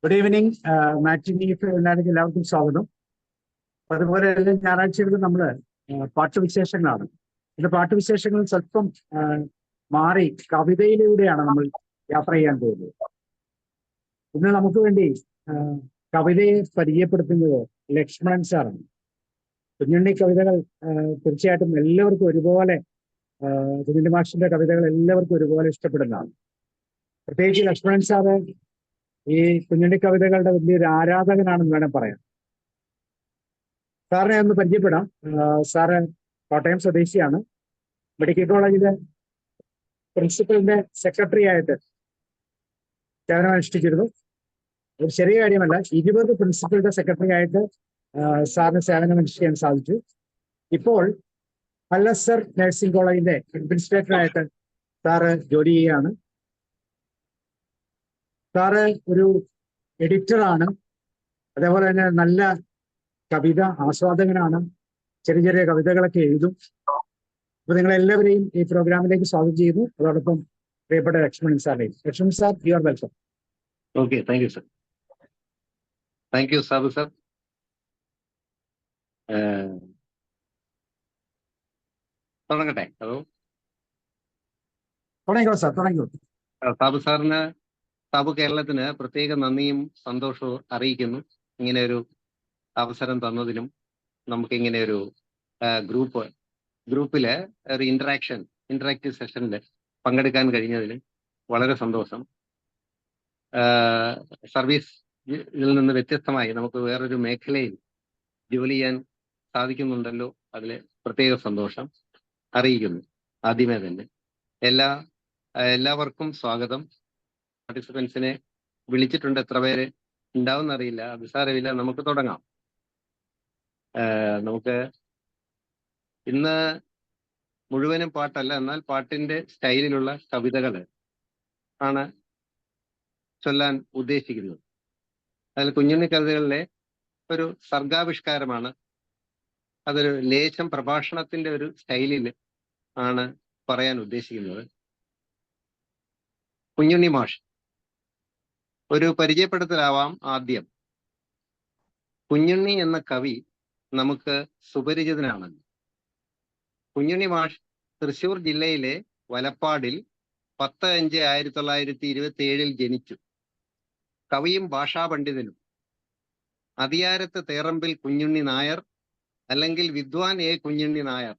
Good evening. മാറ്റിനിക്ക് എല്ലാവർക്കും സ്വാഗതം. അതുപോലെ എല്ലാ ഞായറാഴ്ചകളിലും നമ്മൾ പാട്ടുവിശേഷങ്ങളാണ്. ഇത് പാട്ടുവിശേഷങ്ങൾ സ്വല്പം മാറി കവിതയിലൂടെയാണ് നമ്മൾ യാത്ര ചെയ്യാൻ പോകുന്നത്. ഇന്ന് നമുക്ക് വേണ്ടി കവിതയെ പരിചയപ്പെടുത്തുന്നത് ലക്ഷ്മണൻ സാറാണ്. കുഞ്ഞുണ്ണി കവിതകൾ തീർച്ചയായിട്ടും എല്ലാവർക്കും ഒരുപോലെ, കുഞ്ഞുണ്ണി മാഷിന്റെ കവിതകൾ എല്ലാവർക്കും ഒരുപോലെ ഇഷ്ടപ്പെടുന്നതാണ്. പ്രത്യേകിച്ച് ലക്ഷ്മണൻ സാറ് ഈ കുഞ്ഞുണ്ണി കവിതകളുടെ വലിയൊരു ആരാധകനാണെന്ന് വേണം പറയാം. സാറിനെ ഒന്ന് പരിചയപ്പെടാം. സാറ് കോട്ടയം സ്വദേശിയാണ്. മെഡിക്കൽ കോളേജിലെ പ്രിൻസിപ്പലിന്റെ സെക്രട്ടറി ആയിട്ട് സേവനമനുഷ്ഠിച്ചിരുന്നു. ഒരു ചെറിയ കാര്യമല്ല, 20 പ്രിൻസിപ്പലിന്റെ സെക്രട്ടറി ആയിട്ട് സാറിന് സേവനമനുഷ്ഠിക്കാൻ സാധിച്ചു. ഇപ്പോൾ അൽ-അസ്ഹർ നഴ്സിംഗ് കോളേജിന്റെ അഡ്മിനിസ്ട്രേറ്റർ ആയിട്ട് സാറ് ജോലി ചെയ്യുകയാണ്. സാറ് ഒരു എഡിറ്ററാണ്. അതേപോലെ തന്നെ നല്ല കവിത ആസ്വാദകനാണ്. ചെറിയ ചെറിയ കവിതകളൊക്കെ എഴുതും. അപ്പൊ നിങ്ങളെല്ലാവരെയും ഈ പ്രോഗ്രാമിലേക്ക് സ്വാഗതം ചെയ്യുന്നു. അതോടൊപ്പം പ്രിയപ്പെട്ട ലക്ഷ്മണൻ സാറിനെയും. Lakshmanan sir, you are welcome. Okay, thank you sir. Thank you Sabu sir. തുടങ്ങട്ടെ? ഹലോ, തുടങ്ങിക്കോ സാർ, തുടങ്ങിക്കോ. സാബു സാറിന്, സാബു കേരളത്തിന് പ്രത്യേക നന്ദിയും സന്തോഷവും അറിയിക്കുന്നു. ഇങ്ങനെ ഒരു അവസരം തന്നതിനും നമുക്ക് ഇങ്ങനെ ഒരു ഗ്രൂപ്പില് ഒരു ഇന്ററാക്റ്റീവ് സെഷനിൽ പങ്കെടുക്കാൻ കഴിഞ്ഞതിന് വളരെ സന്തോഷം. സർവീസ് ഇതിൽ നിന്ന് വ്യത്യസ്തമായി നമുക്ക് വേറൊരു മേഖലയിൽ ജോലി ചെയ്യാൻ സാധിക്കുന്നുണ്ടല്ലോ, അതിൽ പ്രത്യേക സന്തോഷം അറിയിക്കുന്നു. ആദ്യമേ തന്നെ എല്ലാവർക്കും സ്വാഗതം. പാർട്ടിസിപ്പൻസിനെ വിളിച്ചിട്ടുണ്ട്, എത്ര പേര് ഉണ്ടാവും അറിയില്ല, അത് സാരമില്ല, നമുക്ക് തുടങ്ങാം. നമുക്ക് ഇന്ന് മുഴുവനും പാട്ടല്ല, എന്നാൽ പാട്ടിന്റെ സ്റ്റൈലിലുള്ള കവിതകൾ ആണ് ചൊല്ലാൻ ഉദ്ദേശിക്കുന്നത്. അതിൽ കുഞ്ഞുണ്ണി കവിതകളിലെ ഒരു സർഗാവിഷ്കാരമാണ്. അതൊരു ലേശം പ്രഭാഷണത്തിന്റെ ഒരു സ്റ്റൈലിൽ ആണ് പറയാൻ ഉദ്ദേശിക്കുന്നത്. കുഞ്ഞുണ്ണി മാഷ് ഒരു പരിചയപ്പെടുത്തലാവാം. ആദ്യം, കുഞ്ഞുണ്ണി എന്ന കവി നമുക്ക് സുപരിചിതനാണല്ലോ. കുഞ്ഞുണ്ണി മാഷ് തൃശ്ശൂർ ജില്ലയിലെ വലപ്പാടിൽ 10/5/1927 ജനിച്ചു. കവിയും ഭാഷാ പണ്ഡിതനും. അതിയാരത്ത് തേറമ്പിൽ കുഞ്ഞുണ്ണി നായർ, അല്ലെങ്കിൽ വിദ്വാൻ എ കുഞ്ഞുണ്ണി നായർ.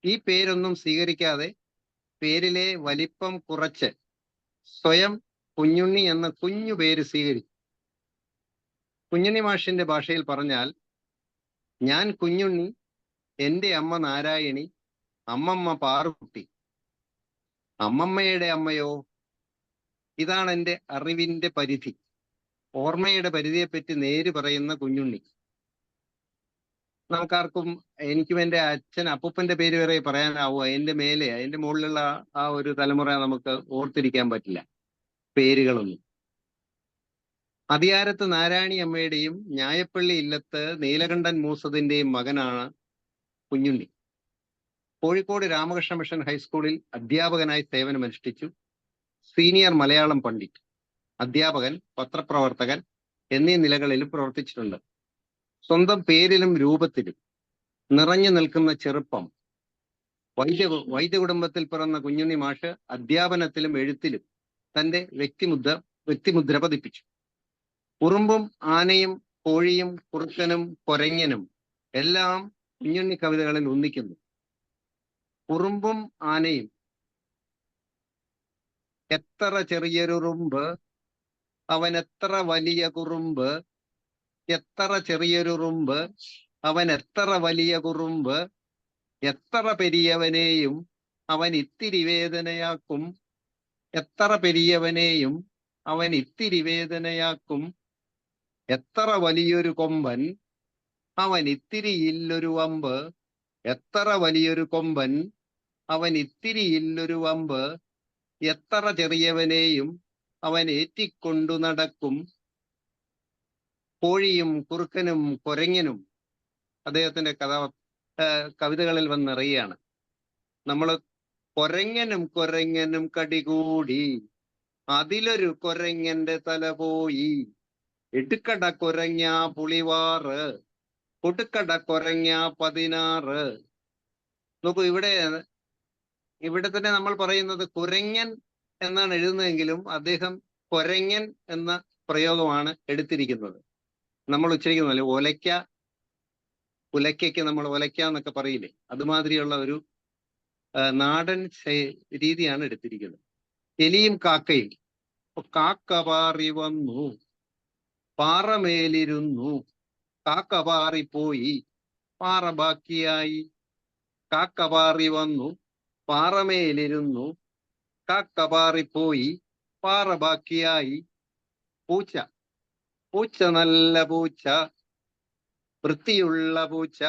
ഈ പേരൊന്നും സ്വീകരിക്കാതെ പേരിലെ വലിപ്പം കുറച്ച് സ്വയം കുഞ്ഞുണ്ണി എന്ന കുഞ്ഞു പേര് സ്വീകരിച്ചു. കുഞ്ഞുണ്ണി മാഷിന്റെ ഭാഷയിൽ പറഞ്ഞാൽ, ഞാൻ കുഞ്ഞുണ്ണി, എൻ്റെ അമ്മ നാരായണി, അമ്മമ്മ പാറുകുട്ടി, അമ്മമ്മയുടെ അമ്മയോ. ഇതാണ് എൻ്റെ അറിവിന്റെ പരിധി. ഓർമ്മയുടെ പരിധിയെപ്പറ്റി നേര് പറയുന്ന കുഞ്ഞുണ്ണി. നമുക്കാർക്കും, എനിക്കും എൻ്റെ അച്ഛൻ അപ്പൂപ്പന്റെ പേര് വരെ പറയാനാവുക, അതിന്റെ മുകളിലുള്ള ആ ഒരു തലമുറ നമുക്ക് ഓർത്തിരിക്കാൻ പറ്റില്ല പേരുകളൊന്നും. അതിയാരത്ത് നാരായണി അമ്മയുടെയും ഞായപ്പള്ളി ഇല്ലത്ത് നീലകണ്ഠൻ മൂസതിന്റെയും മകനാണ് കുഞ്ഞുണ്ണി. കോഴിക്കോട് രാമകൃഷ്ണ മിഷൻ ഹൈസ്കൂളിൽ അധ്യാപകനായി സേവനമനുഷ്ഠിച്ചു. സീനിയർ മലയാളം പണ്ഡിറ്റ്, അധ്യാപകൻ, പത്രപ്രവർത്തകൻ എന്നീ നിലകളിൽ പ്രവർത്തിച്ചിട്ടുണ്ട്. സ്വന്തം പേരിലും രൂപത്തിലും നിറഞ്ഞു നിൽക്കുന്ന ചെറുപ്പം. വൈദ്യ കുടുംബത്തിൽ പിറന്ന കുഞ്ഞുണ്ണി മാഷ് അധ്യാപനത്തിലും എഴുത്തിലും തന്റെ വ്യക്തിമുദ്ര പതിപ്പിച്ചു. ഉറുമ്പും ആനയും കോഴിയും കുറുക്കനും കൊരങ്ങനും എല്ലാം കുഞ്ഞുണ്ണി കവിതകളിൽ ഒന്നിക്കുന്നു. ഉറുമ്പും ആനയും. എത്ര ചെറിയൊരുറുമ്പ്, അവൻ എത്ര വലിയ കുറുമ്പ്. എത്ര ചെറിയൊരുറുമ്പ്, അവൻ എത്ര വലിയ കുറുമ്പ്. എത്ര പെരിയവനെയും അവൻ ഇത്തിരി വേദനയാക്കും. എത്ര പെരിയവനെയും അവൻ ഇത്തിരി വേദനയാക്കും. എത്ര വലിയൊരു കൊമ്പൻ, അവൻ ഇത്തിരിയില്ലൊരു വമ്പ്. എത്ര വലിയൊരു കൊമ്പൻ, അവൻ ഇത്തിരിയില്ലൊരു വമ്പ്. എത്ര ചെറിയവനെയും അവൻ ഏറ്റിക്കൊണ്ടു നടക്കും. കോഴിയും കുറുക്കനും കൊരങ്ങനും അദ്ദേഹത്തിന്റെ കവിതകളിൽ വന്നിറയാണ്. നമ്മൾ കൊരങ്ങനും കടികൂടി, അതിലൊരു കൊരങ്ങന്റെ തല പോയി. എടുക്കട കുരങ്ങ പുളിവാറ്, കൊടുക്കട കുരങ്ങ 16. നോക്കൂ, ഇവിടെ തന്നെ നമ്മൾ പറയുന്നത് കുരങ്ങൻ എന്നാണ് എഴുതുന്നതെങ്കിലും അദ്ദേഹം കൊരങ്ങൻ എന്ന പ്രയോഗമാണ് എടുത്തിരിക്കുന്നത്. നമ്മൾ ഉച്ചരിക്കുന്നല്ലേ ഉലയ്ക്കയ്ക്ക് നമ്മൾ ഒലയ്ക്ക എന്നൊക്കെ പറയില്ലേ, അതുമാതിരിയുള്ള ഒരു നാടൻ രീതിയാണ് എടുത്തിരിക്കുന്നത്. എലിയും കാക്കയും. കാക്ക പാറി വന്നു, പാറമേലിരുന്നു, കാക്ക പാറിപ്പോയി, പാറ ബാക്കിയായി. കാക്ക പാറി വന്നു, പാറമേലിരുന്നു, കാക്ക പാറിപ്പോയി, പാറ ബാക്കിയായി. പൂച്ച. പൂച്ച നല്ല പൂച്ച, വൃത്തിയുള്ള പൂച്ച,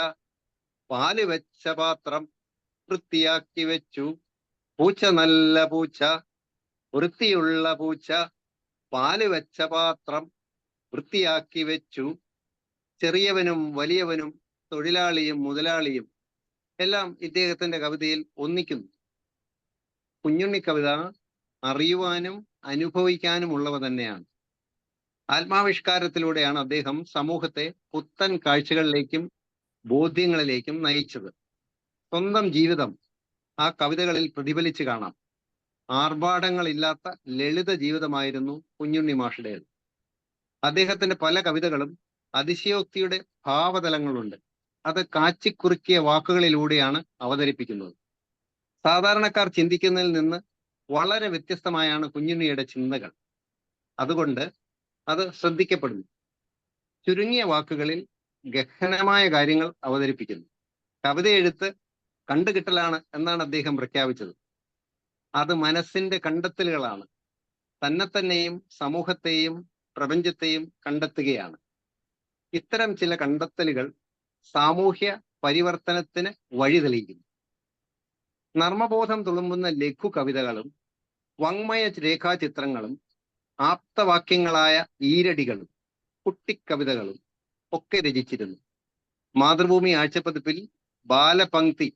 പാല് വെച്ച പാത്രം വൃത്തിയാക്കി വെച്ചു. പൂച്ച നല്ല പൂച്ച, വൃത്തിയുള്ള പൂച്ച, പാല് വെച്ച പാത്രം വൃത്തിയാക്കി വെച്ചു. ചെറിയവനും വലിയവനും തൊഴിലാളിയും മുതലാളിയും എല്ലാം ഇദ്ദേഹത്തിന്റെ കവിതയിൽ ഒന്നിക്കുന്നു. കുഞ്ഞുണ്ണി കവിത അറിയുവാനും അനുഭവിക്കാനുമുള്ളവ തന്നെയാണ്. ആത്മാവിഷ്കാരത്തിലൂടെയാണ് അദ്ദേഹം സമൂഹത്തെ പുത്തൻ കാഴ്ചകളിലേക്കും ബോധ്യങ്ങളിലേക്കും നയിച്ചത്. സ്വന്തം ജീവിതം ആ കവിതകളിൽ പ്രതിഫലിച്ച് കാണാം. ആർഭാടങ്ങളില്ലാത്ത ലളിത ജീവിതമായിരുന്നു കുഞ്ഞുണ്ണി മാഷുടേത്. അദ്ദേഹത്തിന്റെ പല കവിതകളും അതിശയോക്തിയുടെ ഭാവതലങ്ങളുണ്ട്. അത് കാച്ചിക്കുറുക്കിയ വാക്കുകളിലൂടെയാണ് അവതരിപ്പിക്കുന്നത്. സാധാരണക്കാർ ചിന്തിക്കുന്നതിൽ നിന്ന് വളരെ വ്യത്യസ്തമായാണ് കുഞ്ഞുണ്ണിയുടെ ചിന്തകൾ. അതുകൊണ്ട് അത് ശ്രദ്ധിക്കപ്പെടുന്നു. ചുരുങ്ങിയ വാക്കുകളിൽ ഗഹനമായ കാര്യങ്ങൾ അവതരിപ്പിക്കുന്നു. കവിത എഴുത്ത് കണ്ടുകിട്ടലാണ് എന്നാണ് അദ്ദേഹം പ്രഖ്യാപിച്ചത്. അത് മനസ്സിന്റെ കണ്ടെത്തലുകളാണ്. തന്നെയും സമൂഹത്തെയും പ്രപഞ്ചത്തെയും കണ്ടെത്തുകയാണ്. ഇത്തരം ചില കണ്ടെത്തലുകൾ സാമൂഹ്യ പരിവർത്തനത്തിന് വഴി തെളിയിക്കുന്നു. നർമ്മബോധം തുളുമ്പുന്ന ലഘു കവിതകളും വാങ്മയ രേഖാചിത്രങ്ങളും ആപ്തവാക്യങ്ങളായ ഈരടികളും കുട്ടിക്കവിതകളും ഒക്കെ രചിച്ചിരുന്നു. മാതൃഭൂമി ആഴ്ചപ്പതിപ്പിൽ ബാലപംക്തി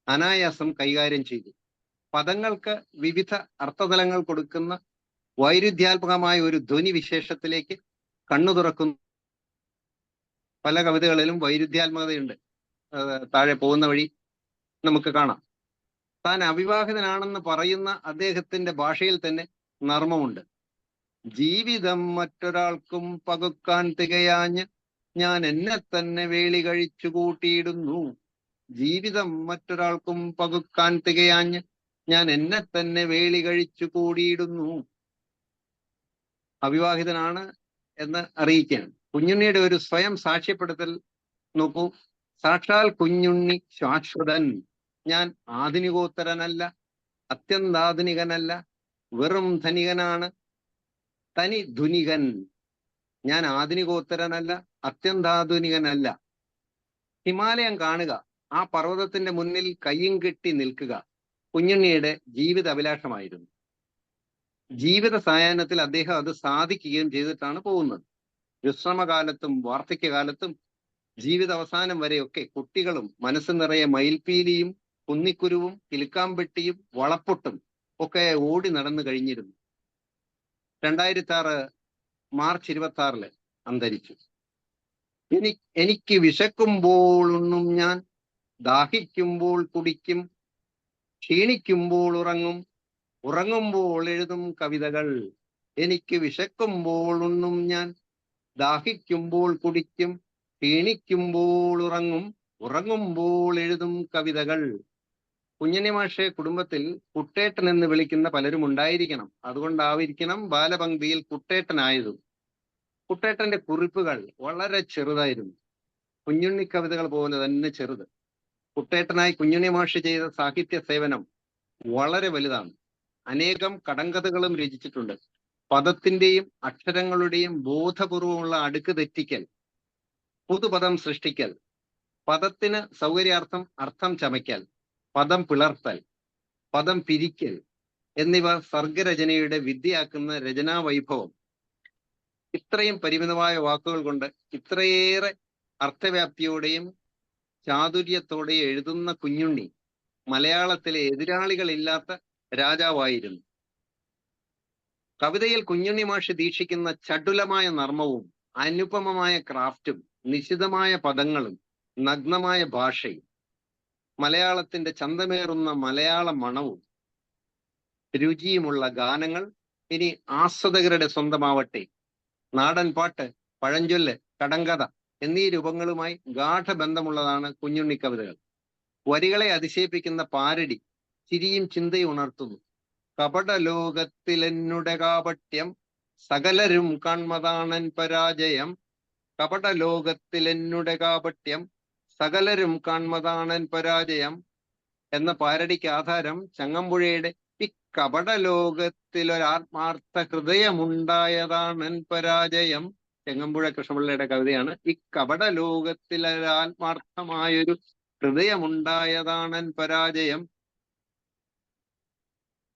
അനായാസം കൈകാര്യം ചെയ്തു. പദങ്ങൾക്ക് വിവിധ അർത്ഥതലങ്ങൾ കൊടുക്കുന്ന വൈരുദ്ധ്യാത്മകമായ ഒരു ധ്വനി വിശേഷത്തിലേക്ക് കണ്ണു തുറക്കുന്നു. പല കവിതകളിലും വൈരുദ്ധ്യാത്മകതയുണ്ട്. താഴെ പോകുന്ന വഴി നമുക്ക് കാണാം. താൻ അവിവാഹിതനാണെന്ന് പറയുന്ന അദ്ദേഹത്തിന്റെ ഭാഷയിൽ തന്നെ നർമ്മമുണ്ട്. ജീവിതം മറ്റൊരാൾക്കും പകുക്കാൻ തികയാഞ്ഞ് ഞാൻ എന്നെ തന്നെ വേളി കഴിച്ചു കൂട്ടിയിടുന്നു. ജീവിതം മറ്റൊരാൾക്കും പകുക്കാൻ തികയാഞ്ഞ് ഞാൻ എന്നെ തന്നെ വേളി കഴിച്ചു കൂടിയിടുന്നു. അവിവാഹിതനാണ് എന്ന് അറിയിക്കുകയാണ്. കുഞ്ഞുണ്ണിയുടെ ഒരു സ്വയം സാക്ഷ്യപ്പെടുത്തൽ നോക്കൂ. സാക്ഷാൽ കുഞ്ഞുണ്ണി ശാശ്വതൻ. ഞാൻ ആധുനികോത്തരനല്ല, അത്യന്താധുനികനല്ല, വെറും ധനികനാണ്, തനി ധുനികൻ. ഞാൻ ആധുനികോത്തരനല്ല, അത്യന്താധുനികനല്ല. ഹിമാലയം കാണുക, ആ പർവ്വതത്തിന്റെ മുന്നിൽ കയ്യും കെട്ടി നിൽക്കുക കുഞ്ഞുണ്ണിയുടെ ജീവിത അഭിലാഷമായിരുന്നു. ജീവിത സായാഹ്നത്തിൽ അദ്ദേഹം അത് സാധിക്കുകയും ചെയ്തിട്ടാണ് പോകുന്നത്. വിശ്രമകാലത്തും വാർദ്ധക്യകാലത്തും ജീവിത അവസാനം വരെയൊക്കെ കുട്ടികളും മനസ്സ് നിറയെ മയിൽപ്പീലിയും കുന്നിക്കുരുവും കിലുക്കാമ്പെട്ടിയും വളപ്പൊട്ടും ഒക്കെ ഓടി നടന്നു കഴിഞ്ഞിരുന്നു. 2006 മാർച്ച് 26 അന്തരിച്ചു. എനിക്ക് വിശക്കുമ്പോൾ ഉണ്ണും ഞാൻ, ദാഹിക്കുമ്പോൾ കുടിക്കും, ക്ഷീണിക്കുമ്പോൾ ഉറങ്ങും, ഉറങ്ങുമ്പോൾ എഴുതും കവിതകൾ. എനിക്ക് വിശക്കുമ്പോൾ ഉണ്ണും ഞാൻ, ദാഹിക്കുമ്പോൾ കുടിക്കും, ക്ഷീണിക്കുമ്പോൾ ഉറങ്ങും, ഉറങ്ങുമ്പോൾ എഴുതും കവിതകൾ. കുഞ്ഞുണ്ണി മാഷെ കുടുംബത്തിൽ കുട്ടേട്ടൻ എന്ന് വിളിക്കുന്ന പലരും ഉണ്ടായിരിക്കണം. അതുകൊണ്ടായിരിക്കണം ബാലപംക്തിയിൽ കുട്ടേട്ടനായതും. കുട്ടേട്ടന്റെ കുറിപ്പുകൾ വളരെ ചെറുതായിരുന്നു. കുഞ്ഞുണ്ണി കവിതകൾ പോലെ തന്നെ ചെറുത്. കുട്ടേട്ടനായി കുഞ്ഞുണ്ണി മാഷ് ചെയ്ത സാഹിത്യ സേവനം വളരെ വലുതാണ്. അനേകം കടങ്കഥകളും രചിച്ചിട്ടുണ്ട്. പദത്തിന്റെയും അക്ഷരങ്ങളുടെയും ബോധപൂർവമുള്ള അടുക്ക് തെറ്റിക്കൽ, പുതുപദം സൃഷ്ടിക്കൽ, പദത്തിന് സൗകര്യാർത്ഥം അർത്ഥം ചമയ്ക്കൽ, പദം പിളർത്തൽ, പദം പിരിക്കൽ എന്നിവ സർഗരചനയുടെ വിദ്യയാക്കുന്ന രചനാ വൈഭവം. ഇത്രയും പരിമിതമായ വാക്കുകൾ കൊണ്ട് ഇത്രയേറെ അർത്ഥവ്യാപ്തിയോടെയും ചാതുര്യത്തോടെയും എഴുതുന്ന കുഞ്ഞുണ്ണി മലയാളത്തിലെ എതിരാളികളില്ലാത്ത രാജാവായിരുന്നു. കവിതയിൽ കുഞ്ഞുണ്ണി മാഷ് ദീക്ഷിക്കുന്ന ചടുലമായ നർമ്മവും അനുപമമായ ക്രാഫ്റ്റും നിശിതമായ പദങ്ങളും നഗ്നമായ ഭാഷയും മലയാളത്തിന്റെ ചന്തമേറുന്ന മലയാള മണവും രുചിയുമുള്ള ഗാനങ്ങൾ ഇനി ആസ്വാദകരുടെ സ്വന്തമാവട്ടെ. നാടൻ പാട്ട്, പഴഞ്ചൊല്ല്, കടങ്കഥ എന്നീ രൂപങ്ങളുമായി ഗാഠബന്ധമുള്ളതാണ് കുഞ്ഞുണ്ണി കവിതകൾ. വരികളെ അതിശയിപ്പിക്കുന്ന പാരടി ചിരിയും ചിന്തയും ഉണർത്തുന്നു. കപട ലോകത്തിലെന്നുടെ കാപട്യം സകലരും കാൺമതാണൻ പരാജയം. കപട ലോകത്തിലെന്നുടെ കാപട്യം സകലരും കാൺമതാണൻ പരാജയം എന്ന പാരടിക്ക് ആധാരം ചങ്ങമ്പുഴയുടെ ഈ കപട ലോകത്തിലൊരാത്മാർത്ഥ ഹൃദയമുണ്ടായതാണൻ പരാജയം. ചെങ്ങമ്പുഴ കൃഷ്ണപിള്ളയുടെ കവിതയാണ്. ഈ കപട ലോകത്തിലൊരാത്മാർത്ഥമായൊരു ഹൃദയമുണ്ടായതാണൻ പരാജയം.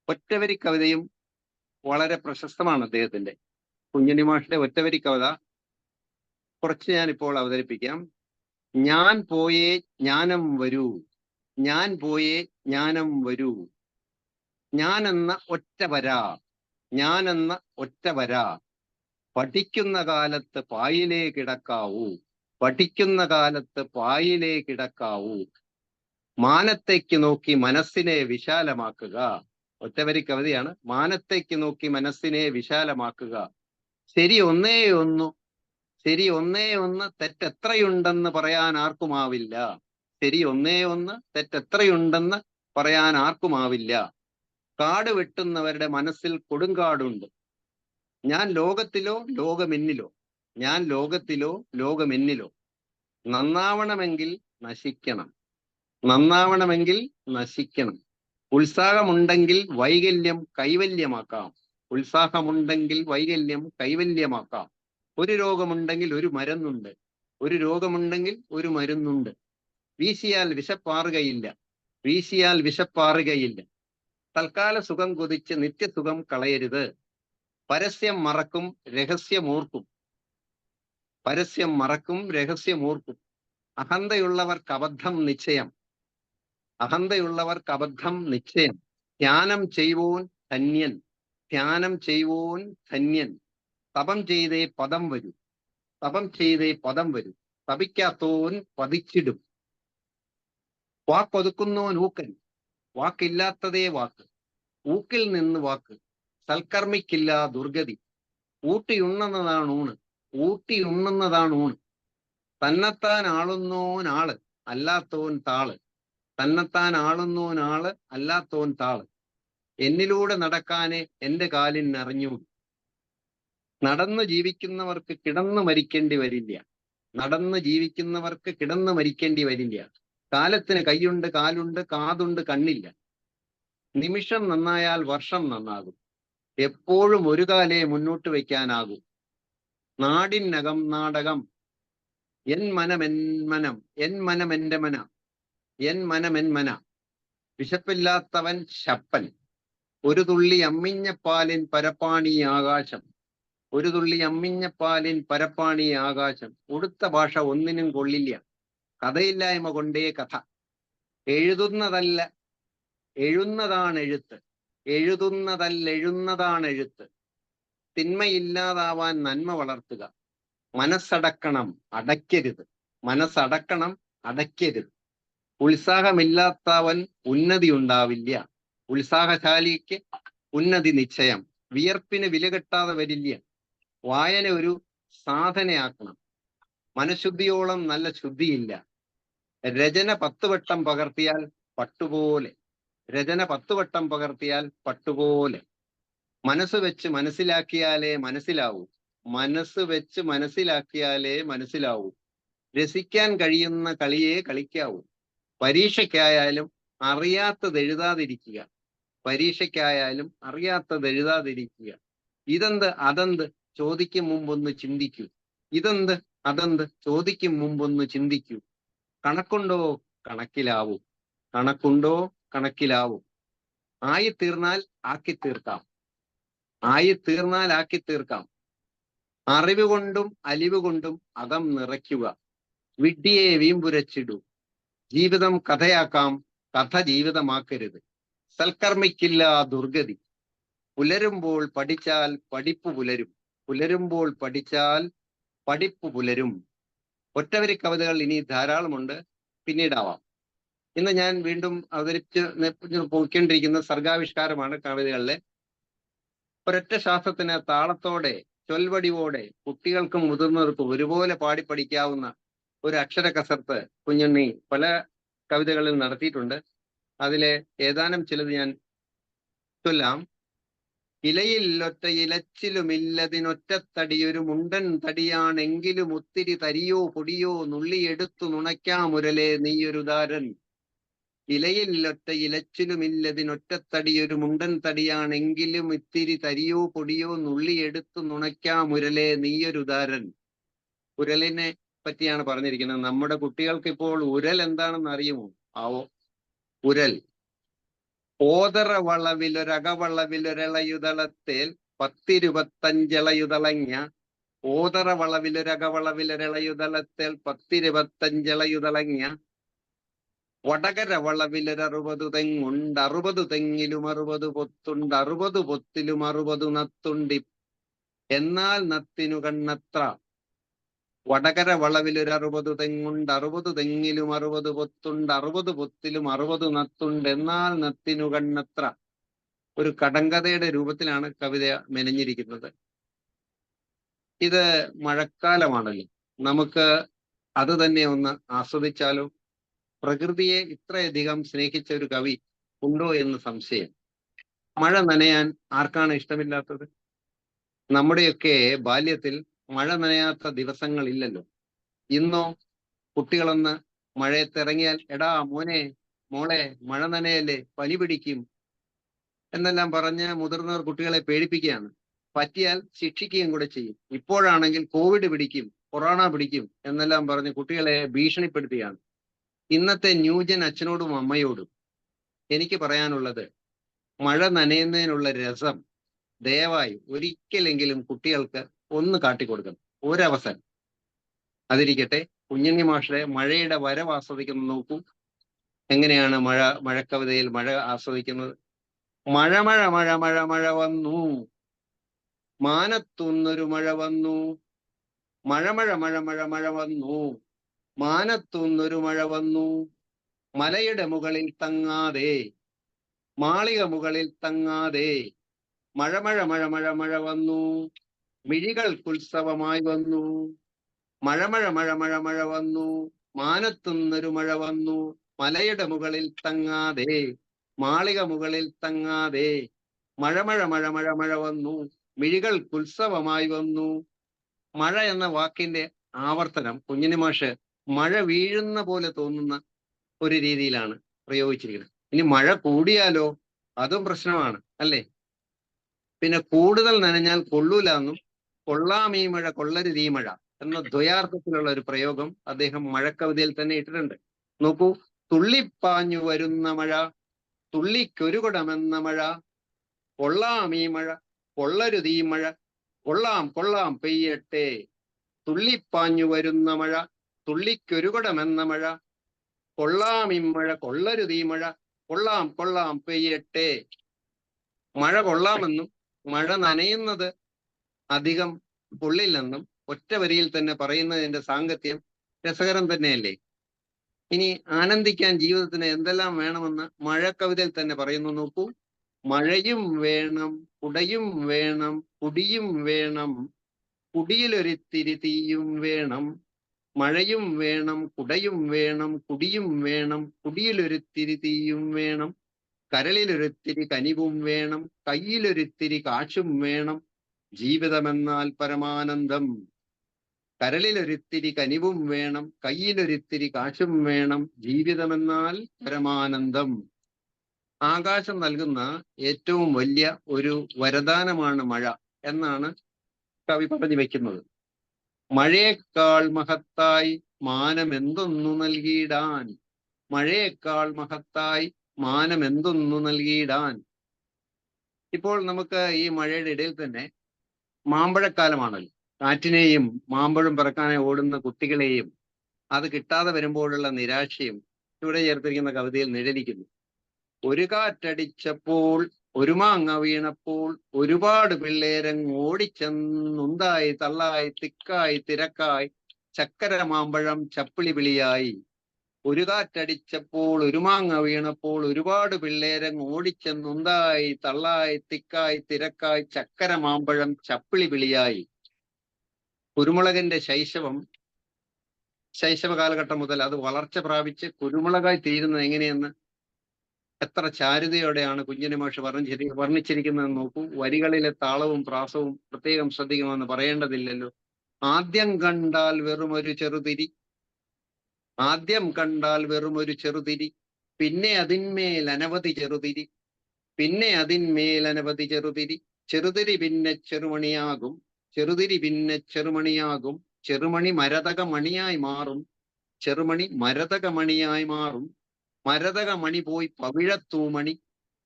ഒറ്റവരി കവിതയും വളരെ പ്രശസ്തമാണ് അദ്ദേഹത്തിന്റെ. കുഞ്ഞുണ്ണി മാഷിന്റെ ഒറ്റവരി കവിത കുറച്ച് ഞാനിപ്പോൾ അവതരിപ്പിക്കാം. ഞാൻ പോയേ ജ്ഞാനം വരൂ, ഞാൻ പോയേ ജ്ഞാനം വരൂ, ഞാനെന്ന ഒറ്റ വരാ, ഞാനെന്ന ഒറ്റ വരാ, പഠിക്കുന്ന കാലത്ത് പായിലേ കിടക്കാവൂ, പഠിക്കുന്ന കാലത്ത് പായിലേ കിടക്കാവൂ, മാനത്തേക്ക് നോക്കി മനസ്സിനെ വിശാലമാക്കുക. ഒറ്റവരി കവിതയാണ്. മാനത്തേക്ക് നോക്കി മനസ്സിനെ വിശാലമാക്കുക. ശരി ഒന്നേ ഒന്നു, ശരി ഒന്നേ ഒന്ന്, തെറ്റെത്രയുണ്ടെന്ന് പറയാൻ ആർക്കുമാവില്ല. ശരി ഒന്നേ ഒന്ന്, തെറ്റെത്രയുണ്ടെന്ന് പറയാൻ ആർക്കുമാവില്ല. കാട് വെട്ടുന്നവരുടെ മനസ്സിൽ കൊടുങ്കാടുണ്ട്. ഞാൻ ലോകത്തിലോ ലോകമെന്നിലോ, ഞാൻ ലോകത്തിലോ ലോകമെന്നിലോ. നന്നാവണമെങ്കിൽ നശിക്കണം, നന്നാവണമെങ്കിൽ നശിക്കണം. ഉത്സാഹമുണ്ടെങ്കിൽ വൈകല്യം കൈവല്യമാക്കാം, ഉത്സാഹമുണ്ടെങ്കിൽ വൈകല്യം കൈവല്യമാക്കാം. ഒരു രോഗമുണ്ടെങ്കിൽ ഒരു മരുന്നുണ്ട്, ഒരു രോഗമുണ്ടെങ്കിൽ ഒരു മരുന്നുണ്ട്. വീശിയാൽ വിശപ്പാറുകയില്ല, വീശിയാൽ വിശപ്പാറുകയില്ല. തൽക്കാല സുഖം കൊതിച്ച് നിത്യസുഖം കളയരുത്. പരസ്യം മറക്കും രഹസ്യമോർക്കും, പരസ്യം മറക്കും രഹസ്യമോർക്കും. അഹന്തയുള്ളവർക്ക് അബദ്ധം നിശ്ചയം, അഹന്തയുള്ളവർക്ക് അബദ്ധം നിശ്ചയം. ധ്യാനം ചെയ്വോൻ ധന്യൻ, ധ്യാനം ചെയ്വോൻ ധന്യൻ. തപം ചെയ്തേ പദം വരൂ, തപം ചെയ്തേ പദം വരൂ. തപിക്കാത്തോൻ പതിച്ചിടും. വാക്കൊതുക്കുന്നോൻ ഊക്കൻ, വാക്കില്ലാത്തതേ വാക്ക്, ഊക്കിൽ നിന്ന് വാക്ക്. സൽക്കർമ്മിക്കില്ല ദുർഗതി. ഊട്ടിയുണ്ണുന്നതാണ് ഊണ്, ഊട്ടിയുണ്ണുന്നതാണ് ഊണ്. തന്നെത്താൻ ആളുന്നോൻ ആള്, അല്ലാത്തോൻ താള്, തന്നെത്താൻ ആളുന്നോൻ ആള്, അല്ലാത്തോൻ താള്. എന്നിലൂടെ നടക്കാനേ എന്റെ കാലിന് അറിഞ്ഞൂ. നടന്നു ജീവിക്കുന്നവർക്ക് കിടന്നു മരിക്കേണ്ടി വരില്ല, നടന്ന് ജീവിക്കുന്നവർക്ക് കിടന്നു മരിക്കേണ്ടി വരില്ല. കാലത്തിന് കൈയുണ്ട്, കാലുണ്ട്, കാതുണ്ട്, കണ്ണില്ല. നിമിഷം നന്നായാൽ വർഷം നന്നാകും. എപ്പോഴും ഒരു കാലേ മുന്നോട്ട് വയ്ക്കാനാകും. നാടിനകം നാടകം, എൻ മനം എൻ മനം, എൻ മനം എന്റെ മന, എൻ മനം എൻ മന. വിശപ്പില്ലാത്തവൻ ശപ്പൻ, ഒരു തുള്ളി അമ്മിഞ്ഞപ്പാലിൻ പരപ്പാണി ആകാശം, ഒരു തുള്ളി അമ്മിഞ്ഞപ്പാലിൻ പരപ്പാണി ആകാശം. ഉടുത്ത ഭാഷ ഒന്നിനും കൊള്ളില്ല, കഥയില്ലായ്മ കൊണ്ടേ കഥ. എഴുതുന്നതല്ല എഴുന്നതാണ് എഴുത്ത്, എഴുതുന്നതല്ല എഴുന്നതാണ് എഴുത്ത്. തിന്മയില്ലാതാവാൻ നന്മ വളർത്തുക. മനസ്സടക്കണം, അടയ്ക്കരുത്, മനസ്സടക്കണം, അടയ്ക്കരുത്. ഉത്സാഹമില്ലാത്തവൻ ഉന്നതി ഉണ്ടാവില്ല, ഉത്സാഹശാലിക്ക് ഉന്നതി നിശ്ചയം. വിയർപ്പിന് വില കെട്ടാതെ വരില്ല. വായന ഒരു സാധനയാക്കണം. മനഃശുദ്ധിയോളം നല്ല ശുദ്ധിയില്ല. രചന 10 വട്ടം പകർത്തിയാൽ പട്ടുപോലെ, രചന 10 വട്ടം പകർത്തിയാൽ പട്ടുപോലെ. മനസ്സ് വെച്ച് മനസ്സിലാക്കിയാലേ മനസ്സിലാവൂ, മനസ്സ് വെച്ച് മനസ്സിലാക്കിയാലേ മനസ്സിലാവൂ. രസിക്കാൻ കഴിയുന്ന കളിയെ കളിക്കാവൂ. പരീക്ഷയ്ക്കായാലും അറിയാത്തത് എഴുതാതിരിക്കുക, പരീക്ഷയ്ക്കായാലും അറിയാത്തത് എഴുതാതിരിക്കുക. ഇതെന്ത് അതെന്ത് ചോദിക്കും മുമ്പൊന്ന് ചിന്തിക്കൂ, ഇതെന്ത് അതെന്ത് ചോദിക്കും മുമ്പൊന്ന് ചിന്തിക്കൂ. കണക്കുണ്ടോ കണക്കിലാവൂ, കണക്കുണ്ടോ കണക്കിലാവൂ. ആയിത്തീർന്നാൽ ആക്കിത്തീർക്കാം, ആയിത്തീർന്നാൽ ആക്കിത്തീർക്കാം. അറിവ് കൊണ്ടും അലിവ് കൊണ്ടും അകം നിറയ്ക്കുക. വിഡ്ഢിയെ വീമ്പുരച്ചിടൂ. ജീവിതം കഥയാക്കാം, കഥ ജീവിതമാക്കരുത്. സൽക്കർമ്മിക്കില്ല ദുർഗതി. പുലരുമ്പോൾ പഠിച്ചാൽ പഠിപ്പ് പുലരും. പുലരുമ്പോൾ പഠിച്ചാൽ പഠിപ്പ് പുലരും. ഒറ്റവരി കവിതകൾ ഇനി ധാരാളമുണ്ട്, പിന്നീടാവാം. ഇന്ന് ഞാൻ വീണ്ടും പോയിക്കൊണ്ടിരിക്കുന്ന സർഗാവിഷ്കാരമാണ് കവിതകളിലെ. ഒരൊറ്റ ശാസ്ത്രത്തിന് താളത്തോടെ ചൊൽവടിവോടെ കുട്ടികൾക്കും മുതിർന്നവർക്കും ഒരുപോലെ പാടി പഠിക്കാവുന്ന ഒരു അക്ഷര കസർത്ത് കുഞ്ഞുണ്ണി പല കവിതകളിൽ നടത്തിയിട്ടുണ്ട്. അതിലെ ഏതാനും ചിലത് ഞാൻ ചൊല്ലാം. ഇലയിൽ ഒറ്റ ഇലച്ചിലുമില്ലതിനൊറ്റത്തടിയൊരു മുണ്ടൻ തടിയാണെങ്കിലും ഒത്തിരി തരിയോ പൊടിയോ നുള്ളിയെടുത്തു നുണയ്ക്കാമുരലേ നീയൊരുദാരൻ. ഇലയിൽ ഒറ്റ ഇലച്ചിലുമില്ലതിനൊറ്റത്തടിയൊരു മുണ്ടൻ തടിയാണെങ്കിലും ഇത്തിരി തരിയോ പൊടിയോ നുള്ളിയെടുത്തു നുണയ്ക്കാമുരലേ നീയൊരുദാരൻ. ഉരലിനെ പറ്റിയാണ് പറഞ്ഞിരിക്കുന്നത്. നമ്മുടെ കുട്ടികൾക്ക് ഇപ്പോൾ ഉരൽ എന്താണെന്ന് അറിയുമോ? ആവോ. ഉരൽ ഓതറ വളവിലൊരകവളവിലൊരളയുതളത്തേൽ 10-25 ഓതറ വളവിലൊരകവളവിലൊരളയുതളത്തേൽ 10-25 വടകര വളവിലൊരു തെങ്ങുണ്ട് 60 തെങ്ങിലും 60 പൊത്തുണ്ട് 60 പൊത്തിലും 60 നത്തുണ്ടി എന്നാൽ നത്തിനു കണ്ണത്ര. വടകര വളവിലൊരു 60 തെങ്ങുണ്ട് 60 തെങ്ങിലും 60 പൊത്തുണ്ട് 60 പൊത്തിലും 60 നത്തുണ്ട് എന്നാൽ നത്തിനു കണ്ണത്ര. ഒരു കടങ്കഥയുടെ രൂപത്തിലാണ് കവിത മെനഞ്ഞിരിക്കുന്നത്. ഇത് മഴക്കാലമാണല്ലോ, നമുക്ക് അത് തന്നെ ഒന്ന് ആസ്വദിച്ചാലോ? പ്രകൃതിയെ ഇത്രയധികം സ്നേഹിച്ച ഒരു കവി ഉണ്ടോ എന്ന് സംശയം. മഴ നനയാൻ ആർക്കാണ് ഇഷ്ടമില്ലാത്തത്? നമ്മുടെയൊക്കെ ബാല്യത്തിൽ മഴ നനയാത്ത ദിവസങ്ങളില്ലല്ലോ. ഇന്നോ കുട്ടികളൊന്ന് മഴയത്തിറങ്ങിയാൽ എടാ മോനെ മോളെ മഴ നനയല്ലേ പനി പിടിക്കും എന്നെല്ലാം പറഞ്ഞ് മുതിർന്നവർ കുട്ടികളെ പേടിപ്പിക്കുകയാണ്. പറ്റിയാൽ ശിക്ഷിക്കുകയും കൂടെ ചെയ്യും. ഇപ്പോഴാണെങ്കിൽ കോവിഡ് പിടിക്കും, കൊറോണ പിടിക്കും എന്നെല്ലാം പറഞ്ഞ് കുട്ടികളെ ഭീഷണിപ്പെടുത്തുകയാണ്. ഇന്നത്തെ ന്യൂജൻ അച്ഛനോടും അമ്മയോടും എനിക്ക് പറയാനുള്ളത്, മഴ നനയുന്നതിനുള്ള രസം ദയവായി ഒരിക്കലെങ്കിലും കുട്ടികൾക്ക് ഒന്ന് കാട്ടിക്കൊടുക്കണം, ഒരവസരം. അതിരിക്കട്ടെ, കുഞ്ഞുണ്ണി മാഷെ മഴയുടെ വരവ് ആസ്വദിക്കുന്ന നോക്കൂ. എങ്ങനെയാണ് മഴക്കവിതയിൽ മഴ ആസ്വദിക്കുന്നത്? മഴ മഴ മഴ മഴ മഴ വന്നു, മാനത്തുന്നൊരു മഴ വന്നു. മഴ മഴ മഴ മഴ മഴ വന്നു, മാനത്തുന്നൊരു മഴ വന്നു. മലയുടെ മുകളിൽ തങ്ങാതെ മാളിക മുകളിൽ തങ്ങാതെ മഴ മഴ മഴ മഴ മഴ വന്നു, മിഴികൾക്കുത്സവമായി വന്നു. മഴ മഴ മഴ മഴ മഴ വന്നു, മാനത്തുന്നൊരു മഴ വന്നു. മലയുടെ മുകളിൽ തങ്ങാതെ മാളിക മുകളിൽ തങ്ങാതെ മഴ മഴ മഴ മഴ മഴ വന്നു, മിഴികൾക്കുത്സവമായി വന്നു. മഴ എന്ന വാക്കിന്റെ ആവർത്തനം കുഞ്ഞിനി മാഷ് മഴ വീഴുന്ന പോലെ തോന്നുന്ന ഒരു രീതിയിലാണ് പ്രയോഗിച്ചിരിക്കുന്നത്. ഇനി മഴ കൂടിയാലോ, അതും പ്രശ്നമാണ് അല്ലേ? പിന്നെ കൂടുതൽ നനഞ്ഞാൽ കൊള്ളൂല എന്നും കൊള്ളാമീ മഴ കൊള്ളരുതീ മഴ എന്ന ദ്വയാർത്ഥത്തിലുള്ള ഒരു പ്രയോഗം അദ്ദേഹം മഴക്കവിതയിൽ തന്നെ ഇട്ടിട്ടുണ്ട്. നോക്കൂ, തുള്ളിപ്പാഞ്ഞു വരുന്ന മഴ, തുള്ളിക്കൊരു കുടമെന്ന മഴ, കൊള്ളാമീ മഴ കൊള്ളരുതീ മഴ, കൊള്ളാം കൊള്ളാം പെയ്യട്ടെ. തുള്ളിപ്പാഞ്ഞു വരുന്ന മഴ, തുള്ളിക്കൊരു കുടമെന്ന മഴ, കൊള്ളാമീ മഴ കൊള്ളരുതീ മഴ, കൊള്ളാം കൊള്ളാം പെയ്യട്ടെ. മഴ കൊള്ളാമെന്നും മഴ നനയുന്നത് അധികം കൊള്ളില്ലെന്നും ഒറ്റ വരിയിൽ തന്നെ പറയുന്നതിന്റെ സാങ്കത്യം രസകരം തന്നെയല്ലേ? ഇനി ആനന്ദിക്കാൻ ജീവിതത്തിന് എന്തെല്ലാം വേണമെന്ന് മഴക്കവിതയിൽ തന്നെ പറയുന്നു. നോക്കൂ, മഴയും വേണം കുടയും വേണം കുടിയും വേണം, കുടിയിലൊരിത്തിരി തീയും വേണം. മഴയും വേണം കുടയും വേണം കുടിയും വേണം, കുടിയിലൊരിത്തിരി തീയും വേണം. കരളിലൊരിത്തിരി കനിവും വേണം, കയ്യിലൊരിത്തിരി കാശും വേണം. ജീവിതമെന്നാൽ പരമാനന്ദം. കരളിലൊരിത്തിരി കനിവും വേണം, കയ്യിലൊരിത്തിരി കാശും വേണം. ജീവിതമെന്നാൽ പരമാനന്ദം. ആകാശം നൽകുന്ന ഏറ്റവും വലിയ ഒരു വരദാനമാണ് മഴ എന്നാണ് കവി പറഞ്ഞു വെക്കുന്നത്. മഴയേക്കാൾ മഹത്തായി മാനം എന്തൊന്നു നൽകിയിടാൻ, മഴയേക്കാൾ മഹത്തായി മാനം എന്തൊന്നു നൽകിയിടാൻ. ഇപ്പോൾ നമുക്ക് ഈ മഴയുടെ ഇടയിൽ തന്നെ മാമ്പഴക്കാലമാണല്ലോ. കാറ്റിനെയും മാമ്പഴം പറക്കാനായി ഓടുന്ന കുട്ടികളെയും അത് കിട്ടാതെ വരുമ്പോഴുള്ള നിരാശയും ഇവിടെ ചേർത്തിരിക്കുന്ന കവിതയിൽ നിഴലിക്കുന്നു. ഒരു കാറ്റടിച്ചപ്പോൾ ഒരു മാങ്ങ വീണപ്പോൾ ഒരുപാട് പിള്ളേരങ്ങ് ഓടിച്ചെന്നുണ്ടായി തള്ളായി തിക്കായി തിരക്കായി ചക്കര മാമ്പഴം ചപ്പിളി വിളിയായി. ഒരു കാറ്റടിച്ചപ്പോൾ ഒരു മാങ്ങ വീണപ്പോൾ ഒരുപാട് പിള്ളേരങ്ങ് ഓടിച്ചെന്നുണ്ടായി തള്ളായി തിക്കായി തിരക്കായി ചക്കര മാമ്പഴം ചപ്പിളി വിളിയായി. കുരുമുളകിന്റെ ശൈശവ കാലഘട്ടം മുതൽ അത് വളർച്ച പ്രാപിച്ച് കുരുമുളകായി തീരുന്നത് എങ്ങനെയെന്ന് എത്ര ചാരുതയോടെയാണ് കുഞ്ഞിനി മാഷ് വർണ്ണിച്ചിരിക്കുന്നതെന്ന് നോക്കൂ. വരികളിലെ താളവും പ്രാസവും പ്രത്യേകം ശ്രദ്ധിക്കണമെന്ന് പറയേണ്ടതില്ലല്ലോ. ആദ്യം കണ്ടാൽ വെറുമൊരു ചെറുതിരി, ആദ്യം കണ്ടാൽ വെറുമൊരു ചെറുതിരി, പിന്നെ അതിന്മേൽ അനവധി ചെറുതിരി, പിന്നെ അതിന്മേൽ അനവധി ചെറുതിരി, ചെറുതിരി പിന്നെ ചെറുമണിയാകും, ചെറുതിരി പിന്നെ ചെറുമണിയാകും, ചെറുമണി മരതക മണിയായി മാറും, ചെറുമണി മരതക മണിയായി മാറും, മരതക മണി പോയി പവിഴത്തൂമണി,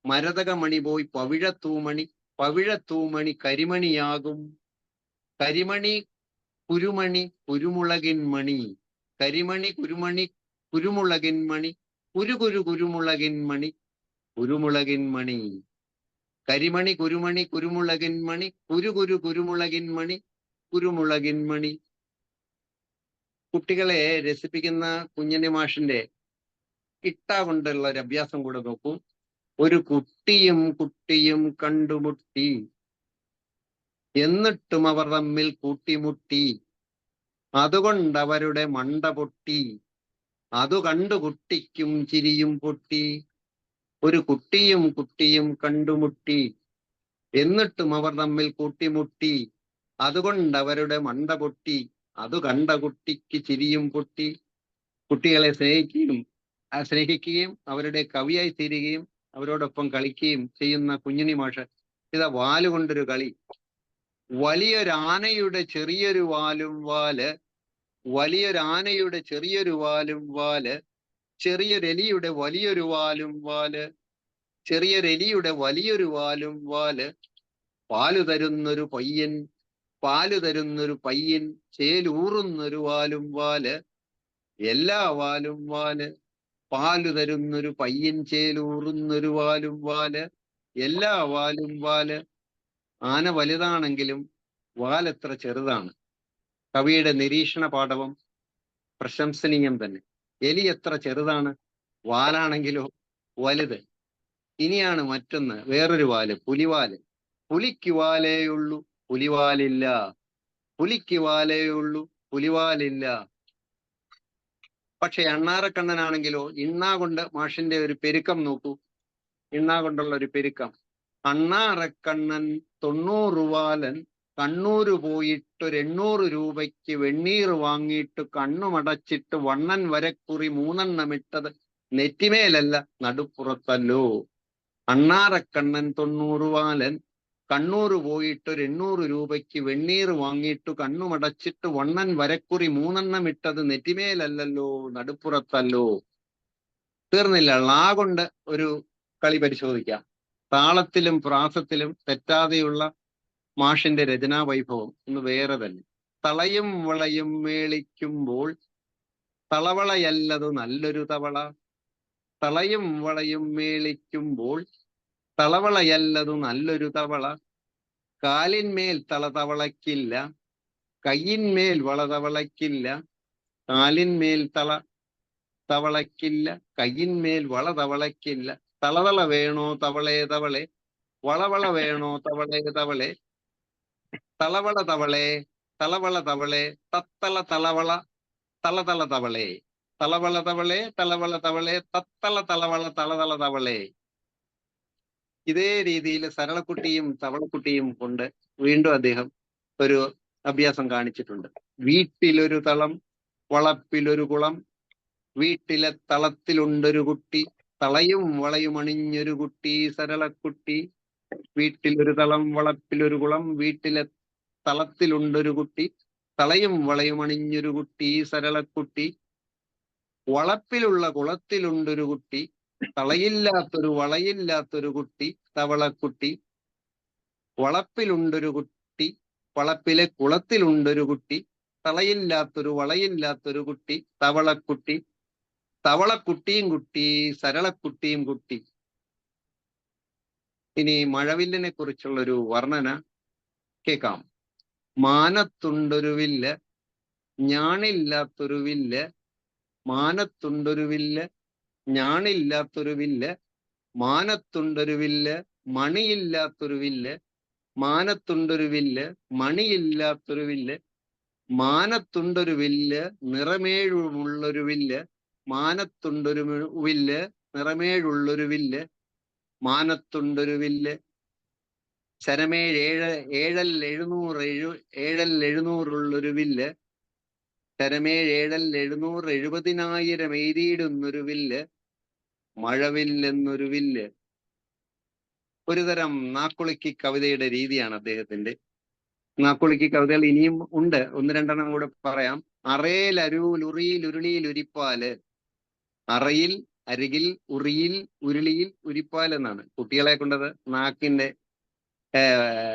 മരതക മണി പോയി പവിഴത്തൂമണി, പവിഴത്തൂമണി കരിമണിയാകും, കരിമണി കുരുമണി കുരുമുളകിൻ മണി, കരിമണി കുരുമണി കുരുമുളകിൻ മണി, കുരുമുളകിൻ മണി, കുരുമുളകിൻ മണി, കരിമണി കുരുമണി കുരുമുളകിൻ മണി, കുരുമുളകിൻ മണി, കുരുമുളകിൻ മണി. കുട്ടികളെ രസിപ്പിക്കുന്ന കുഞ്ഞുണ്ണി മാഷിന്റെ ഇട്ട കൊണ്ടുള്ള ഒരു അഭ്യാസം കൂടെ നോക്കൂ. ഒരു കുട്ടിയും കണ്ടുമുട്ടി, എന്നിട്ടും അവർ തമ്മിൽ കൂട്ടിമുട്ടി, അതുകൊണ്ടവരുടെ മണ്ട പൊട്ടി, അതു കണ്ടു കുട്ടിക്കും ചിരിയും പൊട്ടി. ഒരു കുട്ടിയും കണ്ടുമുട്ടി, എന്നിട്ടും അവർ തമ്മിൽ കൂട്ടിമുട്ടി, അതുകൊണ്ടവരുടെ മണ്ട പൊട്ടി, അത് കണ്ട കുട്ടിക്ക് ചിരിയും പൊട്ടി. കുട്ടികളെ സ്നേഹിക്കുകയും അവരുടെ കവിയായി തീരുകയും അവരോടൊപ്പം കളിക്കുകയും ചെയ്യുന്ന കുഞ്ഞുണ്ണി മാഷ് ഇതാ വാലുകൊണ്ടൊരു കളി. വലിയൊരാനയുടെ ചെറിയൊരു വാലും വാല്, വലിയൊരാനയുടെ ചെറിയൊരു വാലും വാല്, ചെറിയൊരെലിയുടെ വലിയൊരു വാലും വാല്, ചെറിയൊരെലിയുടെ വലിയൊരു വാലും വാല്, പാലു തരുന്നൊരു പയ്യൻ, പാലു തരുന്നൊരു പയ്യൻ, ചേലൂറുന്നൊരു വാലും വാല്, എല്ലാ വാലും വാല്, പാലു തരുന്നൊരു പയ്യൻ, ചേലൂറുന്നൊരു വാലും വാല്, എല്ലാ വാലും വാല്. ആന വലുതാണെങ്കിലും വാലെത്ര ചെറുതാണ്. കവിയുടെ നിരീക്ഷണ പാഠവം പ്രശംസനീയം തന്നെ. എലി എത്ര ചെറുതാണ്, വാലാണെങ്കിലോ വലുത്. ഇനിയാണ് മറ്റൊന്ന്, വേറൊരു വാല്, പുലിവാല്. പുലിക്ക് വാലേയുള്ളൂ പുലിവാലില്ല, പുലിക്ക് വാലേയുള്ളൂ പുലിവാലില്ല. പക്ഷെ അണ്ണാറക്കണ്ണനാണെങ്കിലോ ഇണ്ണാ കൊണ്ട് മാഷിന്റെ ഒരു പെരുക്കം നോക്കൂ. ഇണ്ണാ കൊണ്ടുള്ള ഒരു പെരുക്കം. അണ്ണാറക്കണ്ണൻ 90 വാലൻ, കണ്ണൂര് പോയിട്ടൊരു 800 രൂപയ്ക്ക് വെണ്ണീർ വാങ്ങിയിട്ട് കണ്ണുമടച്ചിട്ട് വണ്ണൻ വരക്കുറി 3 ഇട്ടത് നെറ്റിമേലല്ല നടുപ്പുറത്തല്ലോ. അണ്ണാറക്കണ്ണൻ 90 വാലൻ, കണ്ണൂര് പോയിട്ടൊരു 800 രൂപയ്ക്ക് വെണ്ണീർ വാങ്ങിയിട്ട് കണ്ണുമടച്ചിട്ട് വണ്ണൻ വരക്കുറി 3 ഇട്ടത് നെറ്റിമേലല്ലല്ലോ നടുപ്പുറത്തല്ലോ. തീർന്നില്ല. ളാ കൊണ്ട് ഒരു കളി പരിശോധിക്കാം. താളത്തിലും പ്രാസത്തിലും തെറ്റാതെയുള്ള മാഷിന്റെ രചനാ വൈഭവം ഒന്ന് വേറെ തന്നെ. തളയും വളയും മേളിക്കുമ്പോൾ തളവളയല്ലതു നല്ലൊരു തവള, തളയും വളയും മേളിക്കുമ്പോൾ തളവളയല്ലതു നല്ലൊരു തവള, കാലിന്മേൽ തള തവളയ്ക്കില്ല, കയ്യിന്മേൽ വള തവളയ്ക്കില്ല, കാലിന്മേൽ തള തവളയ്ക്കില്ല, കയ്യിന്മേൽ വള തവളയ്ക്കില്ല. തളതള വേണോ തവളെ തവളെ, വളവള വേണോ തവളെ തവളെ, തളവള തവളെ തളവള തവളെ, തത്തള തളവള തളതള തവളെ, തളവള തവളെ തളവള തവളെ, തത്തള തളവള തളതള തവളെ. ഇതേ രീതിയിൽ സരളക്കുട്ടിയും തവളക്കുട്ടിയും കൊണ്ട് വീണ്ടും അദ്ദേഹം ഒരു അഭ്യാസം കാണിച്ചിട്ടുണ്ട്. വീട്ടിലൊരു തളം, വളപ്പിലൊരു കുളം, വീട്ടിലെ തളത്തിലുണ്ടൊരു കുട്ടി, തളയും വളയും അണിഞ്ഞൊരു കുട്ടി സരളക്കുട്ടി. വീട്ടിലൊരു തളം, വളപ്പിലൊരു കുളം, വീട്ടിലെ തളത്തിലുണ്ടൊരു കുട്ടി, തളയും വളയും അണിഞ്ഞൊരു കുട്ടി സരളക്കുട്ടി. വളപ്പിലുള്ള കുളത്തിലുണ്ടൊരു കുട്ടി, തളയില്ലാത്തൊരു വളയില്ലാത്തൊരു കുട്ടി തവളക്കുട്ടി. വളപ്പിലുണ്ടൊരു കുട്ടി, വളപ്പിലെ കുളത്തിലുണ്ടൊരു കുട്ടി, തളയില്ലാത്തൊരു വളയില്ലാത്തൊരു കുട്ടി തവളക്കുട്ടി. തവളക്കുട്ടിയും കുട്ടി, സരളക്കുട്ടിയും കുട്ടി. ഇനി മഴവില്ലിനെ കുറിച്ചുള്ളൊരു വർണ്ണന കേൾക്കാം. മാനത്തുണ്ടൊരു വില്ല്, ഞാണില്ലാത്തൊരു വില്ല്, മാനത്തുണ്ടൊരു വില്ല്, ഞാണില്ലാത്തൊരു വില്ല്, മാനത്തുണ്ടൊരു വില്ല്, മണിയില്ലാത്തൊരു വില്ല്, മാനത്തുണ്ടൊരു വില്ല്, മണിയില്ലാത്തൊരു വില്ല്, മാനത്തുണ്ടൊരു വില്ല്, നിറമേഴുമുള്ളൊരു വില്ല്, മാനത്തുണ്ടൊരു വില്ല്, നിറമേഴുള്ളൊരു വില്ല്, മാനത്തുണ്ടൊരു വില്ല്, ഏഴൽ എഴുന്നൂറുള്ളൊരു വില്ല്, ശരമേഴ് 70,000 എഴുതിയിടുന്നൊരു വില്ല്, മഴവില്ലെന്നൊരു വില്ല്. ഒരു തരം നാക്കുളുക്കി കവിതയുടെ രീതിയാണ് അദ്ദേഹത്തിന്റെ. നാക്കുളുക്കി കവിതകൾ ഇനിയും ഉണ്ട്, ഒന്ന് രണ്ടെണ്ണം കൂടെ പറയാം. അറേൽ അരൂൽ ഉറിയിൽ ഉരുളിയിൽ ഉരിപ്പാല്, അറയിൽ അരികിൽ ഉറിയിൽ ഉരുളിയിൽ ഉരിപ്പാൽ എന്നാണ്. കുട്ടികളെ കൊണ്ടത് നാക്കിന്റെ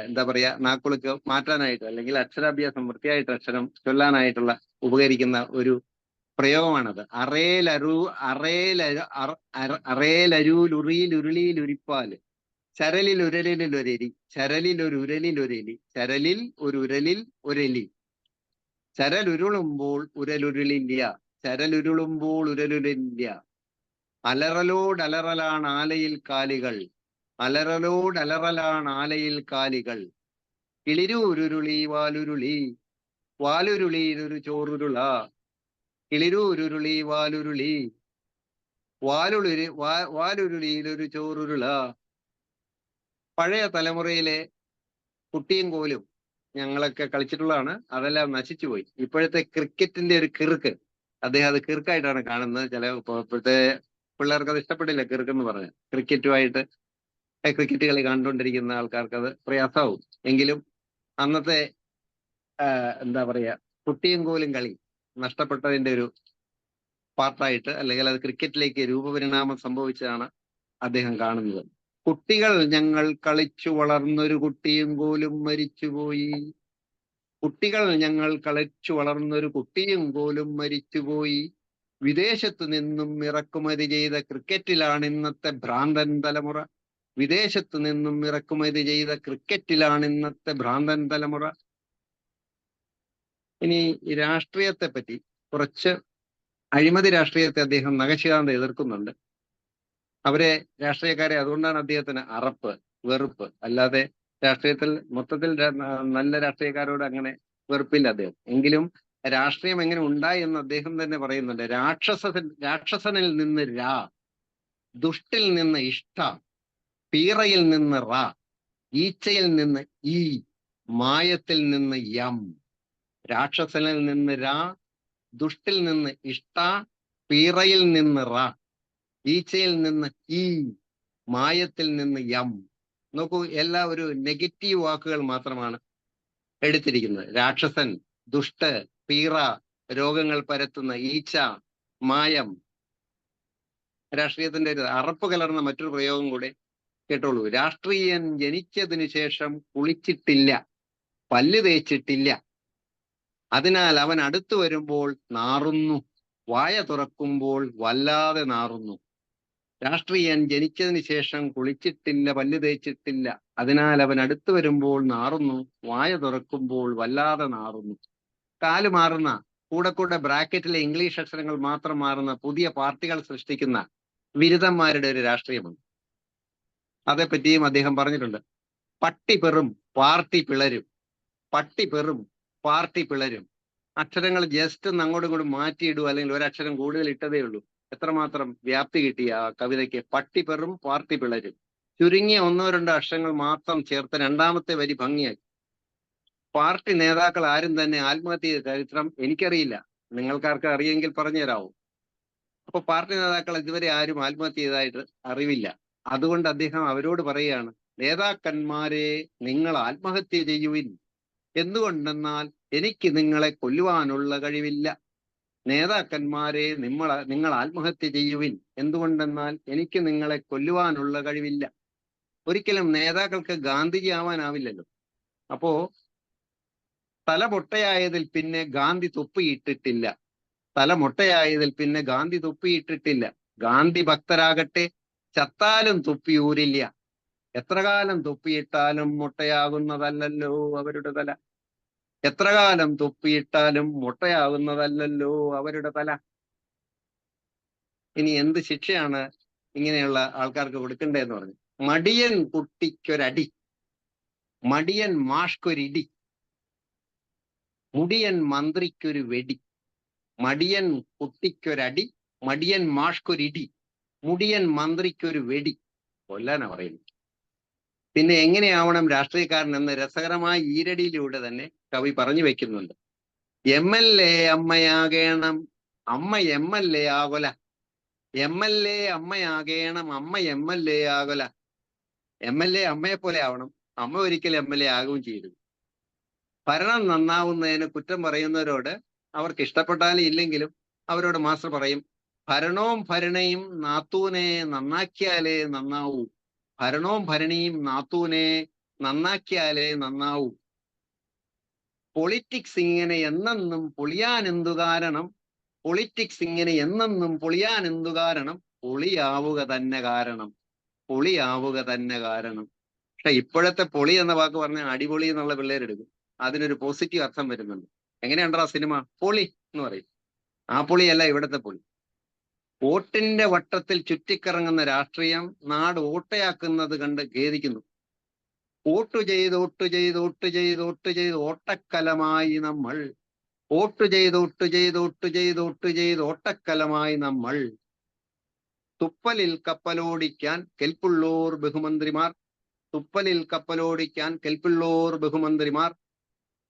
എന്താ പറയാ, നാക്കുളുക്ക് മാറ്റാനായിട്ട് അല്ലെങ്കിൽ അക്ഷരാഭ്യാസം വൃത്തിയായിട്ട് അക്ഷരം ചൊല്ലാനായിട്ടുള്ള ഉപകരിക്കുന്ന ഒരു പ്രയോഗമാണത്. അറേലരൂൽ ഉറിയിൽ ഉരുളിയിൽ ഉരിപ്പാല്, ചരലിൽ ഉരലിലൊരരി, ചരലിൽ ഒരു ഉരലിലൊരലി, ചരലിൽ ഒരു ഉരലിൽ ഒരലി, ചരലുരുളുമ്പോൾ ഉരലുരുളില്ല, ചരലുരുളുമ്പോൾ ഉരലുരുളില്ല, അലറലോടലറലാണ് ആലയിൽ കാലികൾ, അലറലോടലറലാണ് ആലയിൽ കാലികൾ, കിളിരൂരുരുളി വാലുരുളി, വാലുരുളിയിലൊരു ചോറുരുള, കിളിരൂരുരുളി വാലുരുളി, വാലുരുളിയിലൊരു ചോറുരുള. പഴയ തലമുറയിലെ കുട്ടിയും കോലും ഞങ്ങളൊക്കെ കളിച്ചിട്ടുള്ളതാണ്. അതെല്ലാം നശിച്ചുപോയി. ഇപ്പോഴത്തെ ക്രിക്കറ്റിന്റെ ഒരു കിറുക്ക്, അദ്ദേഹം അത് കിറുക്കായിട്ടാണ് കാണുന്നത്. ഇപ്പോഴത്തെ പിള്ളേർക്ക് അത് ഇഷ്ടപ്പെട്ടില്ല, കിറുക്കെന്ന് പറഞ്ഞ്. ക്രിക്കറ്റ് കളി കണ്ടുകൊണ്ടിരിക്കുന്ന ആൾക്കാർക്ക് അത് പ്രയാസമാവും. എങ്കിലും അന്നത്തെ എന്താ പറയാ, കുട്ടിയും കോലും കളി നഷ്ടപ്പെട്ടതിന്റെ ഒരു പാർട്ടായിട്ട്, അല്ലെങ്കിൽ അത് ക്രിക്കറ്റിലേക്ക് രൂപപരിണാമം സംഭവിച്ചതാണ് അദ്ദേഹം കാണുന്നത്. കുട്ടികൾ ഞങ്ങൾ കളിച്ചു വളർന്നൊരു കുട്ടിയും കോലും മരിച്ചുപോയി, കുട്ടികൾ ഞങ്ങൾ കളിച്ചു വളർന്നൊരു കുട്ടിയും കോലും മരിച്ചുപോയി, വിദേശത്തു നിന്നും ഇറക്കുമതി ചെയ്ത ക്രിക്കറ്റിലാണ് ഇന്നത്തെ ഭ്രാന്തൻ തലമുറ, വിദേശത്തു നിന്നും ഇറക്കുമതി ചെയ്ത ക്രിക്കറ്റിലാണ് ഇന്നത്തെ ഭ്രാന്തൻ തലമുറ. ഇനി രാഷ്ട്രീയത്തെ പറ്റി കുറച്ച്, അഴിമതി രാഷ്ട്രീയത്തെ അദ്ദേഹം നഖശികാന്ത എതിർക്കുന്നുണ്ട്. രാഷ്ട്രീയക്കാരെ അതുകൊണ്ടാണ് അദ്ദേഹത്തിന് അറപ്പ്, വെറുപ്പ്. അല്ലാതെ രാഷ്ട്രീയത്തിൽ മൊത്തത്തിൽ നല്ല രാഷ്ട്രീയക്കാരോട് അങ്ങനെ വെറുപ്പില്ല അദ്ദേഹം. എങ്കിലും രാഷ്ട്രീയം എങ്ങനെ ഉണ്ടായി എന്ന് അദ്ദേഹം തന്നെ പറയുന്നുണ്ട്. രാക്ഷസനിൽ നിന്ന് ദുഷ്ടിൽ നിന്ന് ഇഷ്ട, പീറയിൽ നിന്ന് ഈച്ചയിൽ നിന്ന് ഈ, മായത്തിൽ നിന്ന് യം. രാക്ഷസനിൽ നിന്ന് ദുഷ്ടിൽ നിന്ന് ഇഷ്ട, പീറയിൽ നിന്ന് ഈച്ചയിൽ നിന്ന് ഈ, മായത്തിൽ നിന്ന് യം. നോക്കൂ, എല്ലാം ഒരു നെഗറ്റീവ് വാക്കുകൾ മാത്രമാണ് എടുത്തിരിക്കുന്നത്. രാക്ഷസൻ, ദുഷ്ട, പീറ, രോഗങ്ങൾ പരത്തുന്ന, ഈച്ച, മായം. രാഷ്ട്രീയത്തിന്റെ ഒരു അറപ്പ് കലർന്ന മറ്റൊരു പ്രയോഗം കൂടെ കേട്ടോളൂ. രാഷ്ട്രീയൻ ജനിച്ചതിന് ശേഷം കുളിച്ചിട്ടില്ല, പല്ല് തേച്ചിട്ടില്ല, അതിനാൽ അവൻ അടുത്തു വരുമ്പോൾ നാറുന്നു, വായ തുറക്കുമ്പോൾ വല്ലാതെ നാറുന്നു. രാഷ്ട്രീയൻ ജനിച്ചതിന് ശേഷം കുളിച്ചിട്ടില്ല, പല്ല് തേച്ചിട്ടില്ല, അതിനാൽ അവൻ അടുത്തു വരുമ്പോൾ നാറുന്നു, വായ തുറക്കുമ്പോൾ വല്ലാതെ നാറുന്നു. കാല് മാറുന്ന, കൂടെ ബ്രാക്കറ്റിലെ ഇംഗ്ലീഷ് അക്ഷരങ്ങൾ മാത്രം മാറുന്ന പുതിയ പാർട്ടികൾ സൃഷ്ടിക്കുന്ന ബിരുദന്മാരുടെ ഒരു രാഷ്ട്രീയമുണ്ട്. അതേപ്പറ്റിയും അദ്ദേഹം പറഞ്ഞിട്ടുണ്ട്. പട്ടി പെറും പാർട്ടി പിളരും, പട്ടി പെറും പാർട്ടി പിളരും. അക്ഷരങ്ങൾ ജസ്റ്റ് ഒന്ന് അങ്ങോട്ടും ഇങ്ങോട്ടും മാറ്റിയിടുക, അല്ലെങ്കിൽ ഒരക്ഷരം കൂടുതൽ ഇട്ടതേ ഉള്ളൂ. എത്രമാത്രം വ്യാപ്തി കിട്ടിയ ആ കവിതയ്ക്ക്. പട്ടി പെറും പാർട്ടി പിളരും. ചുരുങ്ങിയ 1-2 അക്ഷരങ്ങൾ മാത്രം ചേർത്ത് രണ്ടാമത്തെ വരി ഭംഗിയായി. പാർട്ടി നേതാക്കൾ ആരും തന്നെ ആത്മഹത്യ ചെയ്ത ചരിത്രം എനിക്കറിയില്ല, നിങ്ങൾക്കാർക്ക് അറിയെങ്കിൽ പറഞ്ഞു തരാവോ? അപ്പൊ പാർട്ടി നേതാക്കൾ ഇതുവരെ ആരും ആത്മഹത്യ ചെയ്തതായിട്ട് അറിവില്ല. അതുകൊണ്ട് അദ്ദേഹം അവരോട് പറയുകയാണ്, നേതാക്കന്മാരെ നിങ്ങൾ ആത്മഹത്യ ചെയ്യുവിൻ. എന്തുകൊണ്ടെന്നാൽ എനിക്ക് നിങ്ങളെ കൊല്ലുവാനുള്ള കഴിവില്ല. നേതാക്കന്മാരെ നിങ്ങൾ ആത്മഹത്യ ചെയ്യുവിൻ. എന്തുകൊണ്ടെന്നാൽ എനിക്ക് നിങ്ങളെ കൊല്ലുവാനുള്ള കഴിവില്ല. ഒരിക്കലും നേതാക്കൾക്ക് ഗാന്ധിജി ആവാനാവില്ലല്ലോ. അപ്പോ തലമൊട്ടയായതിൽ പിന്നെ ഗാന്ധി തൊപ്പിയിട്ടിട്ടില്ല, തലമൊട്ടയായതിൽ പിന്നെ ഗാന്ധി തൊപ്പിയിട്ടിട്ടില്ല. ഗാന്ധി ഭക്തരാകട്ടെ ചത്താലും തൊപ്പി ഊരില്ല. എത്ര കാലം തൊപ്പിയിട്ടാലും മുട്ടയാകുന്നതല്ലല്ലോ അവരുടെ തല. എത്ര കാലം തൊപ്പിയിട്ടാലും മുട്ടയാകുന്നതല്ലല്ലോ അവരുടെ തല. ഇനി എന്ത് ശിക്ഷയാണ് ഇങ്ങനെയുള്ള ആൾക്കാർക്ക് കൊടുക്കണ്ടേന്ന് പറഞ്ഞു. മടിയൻ കുട്ടിക്കൊരടി, മടിയൻ മാഷ്കൊരിടി, മുടിയൻ മന്ത്രിക്കൊരു വെടി. മടിയൻ കുട്ടിക്കൊരടി, മടിയൻ മാഷ്കൊരിടി, മുടിയൻ മന്ത്രിക്കൊരു വെടി. കൊല്ലാനാ പറയുന്നത്. പിന്നെ എങ്ങനെയാവണം രാഷ്ട്രീയക്കാരൻ എന്ന് രസകരമായ ഈരടിയിലൂടെ തന്നെ കവി പറഞ്ഞു വെക്കുന്നുണ്ട്. MLA അമ്മയാകേണം, അമ്മ MLA ആകൊല. MLA അമ്മയാകേണം, അമ്മ MLA ആകൊല. MLA അമ്മയെ പോലെ ആവണം, അമ്മ ഒരിക്കൽ MLA ആകുകയും ചെയ്തു. ഭരണം നന്നാവുന്നതിന് കുറ്റം പറയുന്നവരോട് അവർക്ക് ഇഷ്ടപ്പെട്ടാലും ഇല്ലെങ്കിലും അവരോട് മാസ്റ്റർ പറയും, ഭരണവും ഭരണയും നാത്തൂനെ നന്നാക്കിയാലേ നന്നാവൂ. ഭരണവും ഭരണിയും നാത്തൂനെ നന്നാക്കിയാലേ നന്നാവൂ. പൊളിറ്റിക്സ് ഇങ്ങനെ എന്നെന്നും പൊളിയാൻ എന്തു കാരണം, പൊളിറ്റിക്സ് ഇങ്ങനെ എന്നെന്നും പൊളിയാൻ എന്തു കാരണം, പൊളിയാവുക തന്നെ കാരണം, പൊളിയാവുക തന്നെ കാരണം. പക്ഷെ ഇപ്പോഴത്തെ പൊളി എന്ന വാക്ക് പറഞ്ഞാൽ അടിപൊളി എന്നുള്ള പിള്ളേരെടുക്കും. അതിനൊരു പോസിറ്റീവ് അർത്ഥം വരുന്നുണ്ട്. എങ്ങനെയുണ്ടോ സിനിമ? പൊളി എന്ന് പറയും. ആ പൊളിയല്ല ഇവിടുത്തെ പൊളി. വോട്ടിന്റെ വട്ടത്തിൽ ചുറ്റിക്കറങ്ങുന്ന രാഷ്ട്രീയം നാട് ഓട്ടയാക്കുന്നത് കണ്ട് ഖേദിക്കുന്നു. വോട്ട് ചെയ്ത് വോട്ട് ചെയ്ത് വോട്ട് ചെയ്ത് വോട്ട് ചെയ്ത് ഓട്ടക്കലമായി നമ്മൾ, വോട്ട് ചെയ്ത് വോട്ട് ചെയ്ത് വോട്ട് ചെയ്ത് വോട്ട് ചെയ്ത് ഓട്ടക്കലമായി നമ്മൾ. തുപ്പലിൽ കപ്പലോടിക്കാൻ കെൽപ്പുള്ളോർ ബഹുമന്ത്രിമാർ, തുപ്പലിൽ കപ്പലോടിക്കാൻ കെൽപ്പുള്ളോർ ബഹുമന്ത്രിമാർ.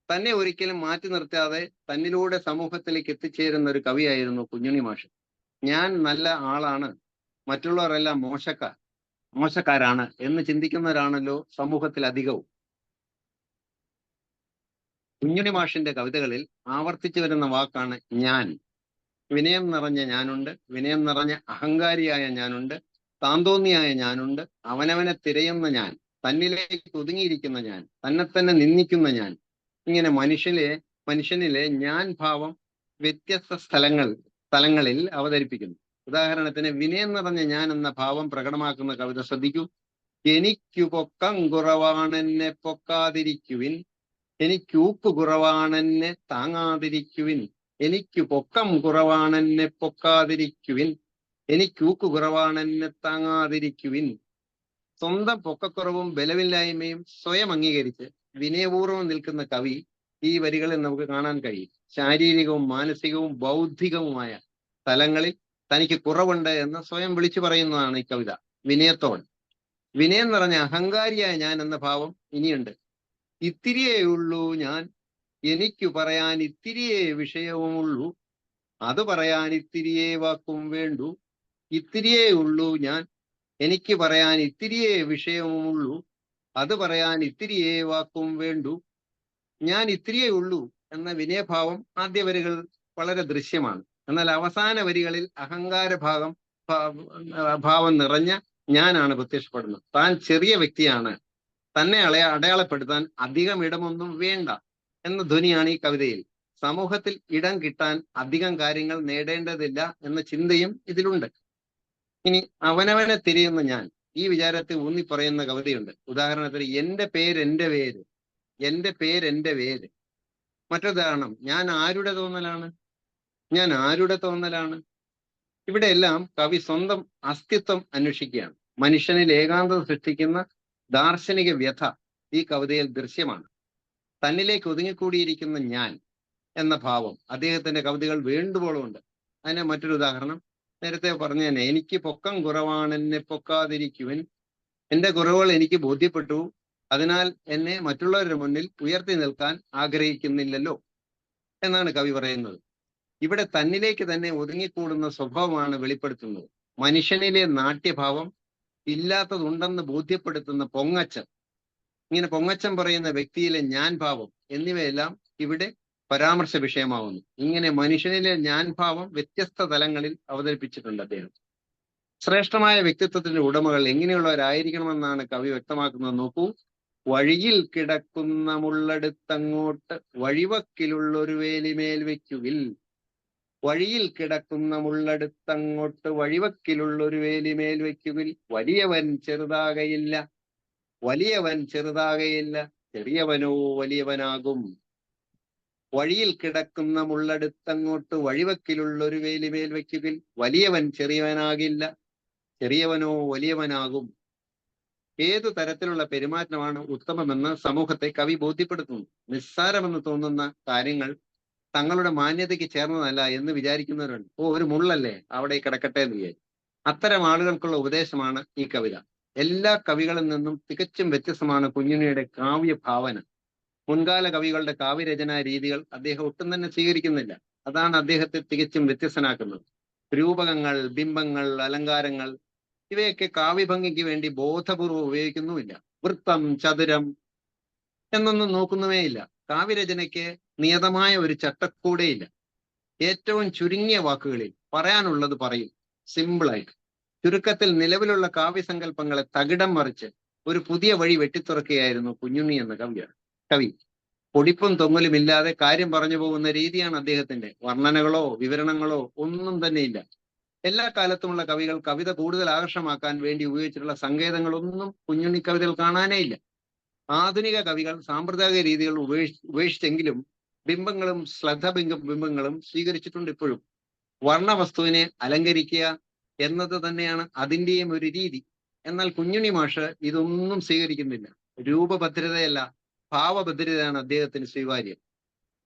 തന്നെ ഒരിക്കലും മാറ്റി നിർത്താതെ തന്നിലൂടെ സമൂഹത്തിലേക്ക് എത്തിച്ചേരുന്ന ഒരു കവിയായിരുന്നു കുഞ്ഞുണ്ണി മാഷ്. ഞാൻ നല്ല ആളാണ്, മറ്റുള്ളവരെല്ലാം മോശക്കാരാണ് എന്ന് ചിന്തിക്കുന്നവരാണല്ലോ സമൂഹത്തിൽ അധികവും. കുഞ്ഞുണ്ണി മാഷിന്റെ കവിതകളിൽ ആവർത്തിച്ചു വരുന്ന വാക്കാണ് ഞാൻ. വിനയം നിറഞ്ഞ ഞാനുണ്ട്, വിനയം നിറഞ്ഞ അഹങ്കാരിയായ ഞാനുണ്ട്, താന്തോന്നിയായ ഞാനുണ്ട്, അവനവനെ തിരയുന്ന ഞാൻ, തന്നിലേക്ക് ഒതുങ്ങിയിരിക്കുന്ന ഞാൻ, തന്നെ തന്നെ നിന്ദിക്കുന്ന ഞാൻ. ഇങ്ങനെ മനുഷ്യനിലെ ഞാൻ ഭാവം വ്യത്യസ്ത സ്ഥലങ്ങളിൽ അവതരിപ്പിക്കുന്നു. ഉദാഹരണത്തിന് വിനയം നിറഞ്ഞ ഞാൻ എന്ന ഭാവം പ്രകടമാക്കുന്ന കവിത ശ്രദ്ധിക്കൂ. എനിക്കു പൊക്കം കുറവാണെന്നെ പൊക്കാതിരിക്കുവിൻ, എനിക്കൂപ്പ് കുറവാണെന്നെ താങ്ങാതിരിക്കുവിൻ. എനിക്കു പൊക്കം കുറവാണെന്നെ പൊക്കാതിരിക്കുവിൻ, എനിക്കൂക്ക് കുറവാണെന്നെ താങ്ങാതിരിക്കുവിൻ. സ്വന്തം പൊക്കക്കുറവും ബലമില്ലായ്മയും സ്വയം അംഗീകരിച്ച് വിനയപൂർവ്വം നിൽക്കുന്ന കവി ഈ വരികളിൽ നമുക്ക് കാണാൻ കഴിയും. ശാരീരികവും മാനസികവും ബൗദ്ധികവുമായ തലങ്ങളിൽ തനിക്ക് കുറവുണ്ട് എന്ന് സ്വയം വിളിച്ചു പറയുന്നതാണ് ഈ കവിത വിനയത്തോടെ. വിനയം നിറഞ്ഞ അഹങ്കാരിയായ ഞാൻ എന്ന ഭാവം ഇനിയുണ്ട്. ഇത്തിരിയേ ഉള്ളൂ ഞാൻ, എനിക്കു പറയാൻ ഇത്തിരിയേ വിഷയവുമുള്ളൂ, അത് പറയാൻ ഇത്തിരിയേ വാക്കും വേണ്ടു. ഇത്തിരിയേ ഉള്ളൂ ഞാൻ, എനിക്ക് പറയാൻ ഇത്തിരിയേ വിഷയവുമുള്ളൂ, അത് പറയാൻ ഇത്തിരിയേ വാക്കും വേണ്ടു. ഞാൻ ഇത്തിരിയേ ഉള്ളൂ എന്ന വിനയഭാവം ആദ്യ വരികൾ വളരെ ദൃശ്യമാണ്. എന്നാൽ അവസാന വരികളിൽ ഭാവം നിറഞ്ഞ ഞാനാണ് പ്രത്യക്ഷപ്പെടുന്നത്. താൻ ചെറിയ വ്യക്തിയാണ്, തന്നെ അടയാളപ്പെടുത്താൻ അധികം ഇടമൊന്നും വേണ്ട എന്ന ധ്വനിയാണ് ഈ കവിതയിൽ. സമൂഹത്തിൽ ഇടം കിട്ടാൻ അധികം കാര്യങ്ങൾ നേടേണ്ടതില്ല എന്ന ചിന്തയും ഇതിലുണ്ട്. ഇനി അവനവനെ തിരയുന്ന ഞാൻ, ഈ വിചാരത്തെ ഊന്നി പറയുന്ന കവിതയുണ്ട്. ഉദാഹരണത്തിന് എന്റെ പേര് എന്റെ പേര്, എന്റെ പേര് എന്റെ പേര്. മറ്റൊരുദാഹരണം, ഞാൻ ആരുടെ തോന്നലാണ്, ഞാൻ ആരുടെ തോന്നലാണ്. ഇവിടെ എല്ലാം കവി സ്വന്തം അസ്തിത്വം അന്വേഷിക്കുകയാണ്. മനുഷ്യനിൽ ഏകാന്തത സൃഷ്ടിക്കുന്ന ദാർശനിക വ്യഥ ഈ കവിതയിൽ ദൃശ്യമാണ്. തന്നിലേക്ക് ഒതുങ്ങിക്കൂടിയിരിക്കുന്ന ഞാൻ എന്ന ഭാവം അദ്ദേഹത്തിന്റെ കവിതകൾ വേണ്ടുവോളമുണ്ട്. അതിന് മറ്റൊരു ഉദാഹരണം നേരത്തെ പറഞ്ഞു തന്നെ, എനിക്ക് പൊക്കം കുറവാണെന്നെ പൊക്കാതിരിക്കുവൻ. എന്റെ കുറവുകൾ എനിക്ക് ബോധ്യപ്പെട്ടു, അതിനാൽ എന്നെ മറ്റുള്ളവരുടെ മുന്നിൽ ഉയർത്തി നിൽക്കാൻ ആഗ്രഹിക്കുന്നില്ലല്ലോ എന്നാണ് കവി പറയുന്നത്. ഇവിടെ തന്നിലേക്ക് തന്നെ ഒതുങ്ങിക്കൂടുന്ന സ്വഭാവമാണ് വെളിപ്പെടുത്തുന്നത്. മനുഷ്യനിലെ നാട്യഭാവം ഇല്ലാത്തതുണ്ടെന്ന് ബോധ്യപ്പെടുത്തുന്ന പൊങ്ങച്ചം, ഇങ്ങനെ പൊങ്ങച്ചം പറയുന്ന വ്യക്തിയിലെ ഞാൻ ഭാവം എന്നിവയെല്ലാം ഇവിടെ പരാമർശ വിഷയമാവുന്നു. ഇങ്ങനെ മനുഷ്യനിലെ ഞാൻ ഭാവം വ്യത്യസ്ത തലങ്ങളിൽ അവതരിപ്പിച്ചിട്ടുണ്ട് അദ്ദേഹം. ശ്രേഷ്ഠമായ വ്യക്തിത്വത്തിന്റെ ഉടമകൾ എങ്ങനെയുള്ളവരായിരിക്കണമെന്നാണ് കവി വ്യക്തമാക്കുന്നത്. നോക്കൂ. വഴിയിൽ കിടക്കുന്ന മുള്ളെടുത്തങ്ങോട്ട് വഴിവക്കിലുള്ളൊരു വേലിമേൽ വെക്കുകിൽ, വഴിയിൽ കിടക്കുന്ന മുള്ളെടുത്തങ്ങോട്ട് വഴിവക്കിലുള്ളൊരു വേലിമേൽ വെക്കുകിൽ, വലിയവൻ ചെറുതാകയില്ല, വലിയവൻ ചെറുതാകയില്ല, ചെറിയവനോ വലിയവനാകും. വഴിയിൽ കിടക്കുന്ന മുള്ളെടുത്തങ്ങോട്ട് വഴിവക്കിലുള്ളൊരു വേലിമേൽ വയ്ക്കുകിൽ വലിയവൻ ചെറിയവനാകില്ല, ചെറിയവനോ വലിയവനാകും. ഏതു തരത്തിലുള്ള പെരുമാറ്റമാണ് ഉത്തമമെന്ന് സമൂഹത്തെ കവി ബോധ്യപ്പെടുത്തുന്നു. നിസ്സാരമെന്ന് തോന്നുന്ന കാര്യങ്ങൾ തങ്ങളുടെ മാന്യതയ്ക്ക് ചേർന്നതല്ല എന്ന് വിചാരിക്കുന്നവരുണ്ട്. ഒരു മുള്ളല്ലേ, അവിടെ കിടക്കട്ടെ എന്ന് വിചാരിക്കും. അത്തരം ആളുകൾക്കുള്ള ഉപദേശമാണ് ഈ കവിത. എല്ലാ കവികളിൽ നിന്നും തികച്ചും വ്യത്യസ്തമാണ് കുഞ്ഞുണ്ണിയുടെ കാവ്യഭാവന. മുൻകാല കവികളുടെ കാവ്യരചനാ രീതികൾ അദ്ദേഹം ഒട്ടും തന്നെ സ്വീകരിക്കുന്നില്ല. അതാണ് അദ്ദേഹത്തെ തികച്ചും വ്യത്യസ്തനാക്കുന്നത്. രൂപകങ്ങൾ, ബിംബങ്ങൾ, അലങ്കാരങ്ങൾ ഇവയൊക്കെ കാവ്യഭംഗിക്ക് വേണ്ടി ബോധപൂർവ്വം ഉപയോഗിക്കുന്നുമില്ല. വൃത്തം, ചതുരം എന്നൊന്നും നോക്കുന്നുമേയില്ല. കാവ്യരചനയ്ക്ക് നിയതമായ ഒരു ചട്ടക്കൂടെയില്ല. ഏറ്റവും ചുരുങ്ങിയ വാക്കുകളിൽ പറയാനുള്ളത് പറയും, സിമ്പിളായിട്ട്. ചുരുക്കത്തിൽ നിലവിലുള്ള കാവ്യസങ്കല്പങ്ങളെ തകിടം മറിച്ച് ഒരു പുതിയ വഴി വെട്ടിത്തുറക്കുകയായിരുന്നു കുഞ്ഞുണ്ണി എന്ന കവി. പൊടിപ്പും തൊങ്ങലും ഇല്ലാതെ കാര്യം പറഞ്ഞു പോകുന്ന രീതിയാണ് അദ്ദേഹത്തിന്റെ. വർണ്ണനകളോ വിവരണങ്ങളോ ഒന്നും തന്നെ ഇല്ല. എല്ലാ കാലത്തുമുള്ള കവികൾ കവിത കൂടുതൽ ആകർഷമാക്കാൻ വേണ്ടി ഉപയോഗിച്ചിട്ടുള്ള സങ്കേതങ്ങളൊന്നും കുഞ്ഞുണ്ണി കവിതകൾ കാണാനേ ഇല്ല. ആധുനിക കവികൾ സാമ്പ്രദായിക രീതികൾ ഉപേക്ഷിച്ചെങ്കിലും ബിംബങ്ങളും ബിംബങ്ങളും സ്വീകരിച്ചിട്ടുണ്ട്. ഇപ്പോഴും വർണ്ണവസ്തുവിനെ അലങ്കരിക്കുക എന്നത് തന്നെയാണ് അതിൻ്റെയും ഒരു രീതി. എന്നാൽ കുഞ്ഞുണ്ണി മാഷ് ഇതൊന്നും സ്വീകരിക്കുന്നില്ല. രൂപഭദ്രതയല്ല, ഭാവഭദ്രതയാണ് അദ്ദേഹത്തിന് സ്വീകാര്യം.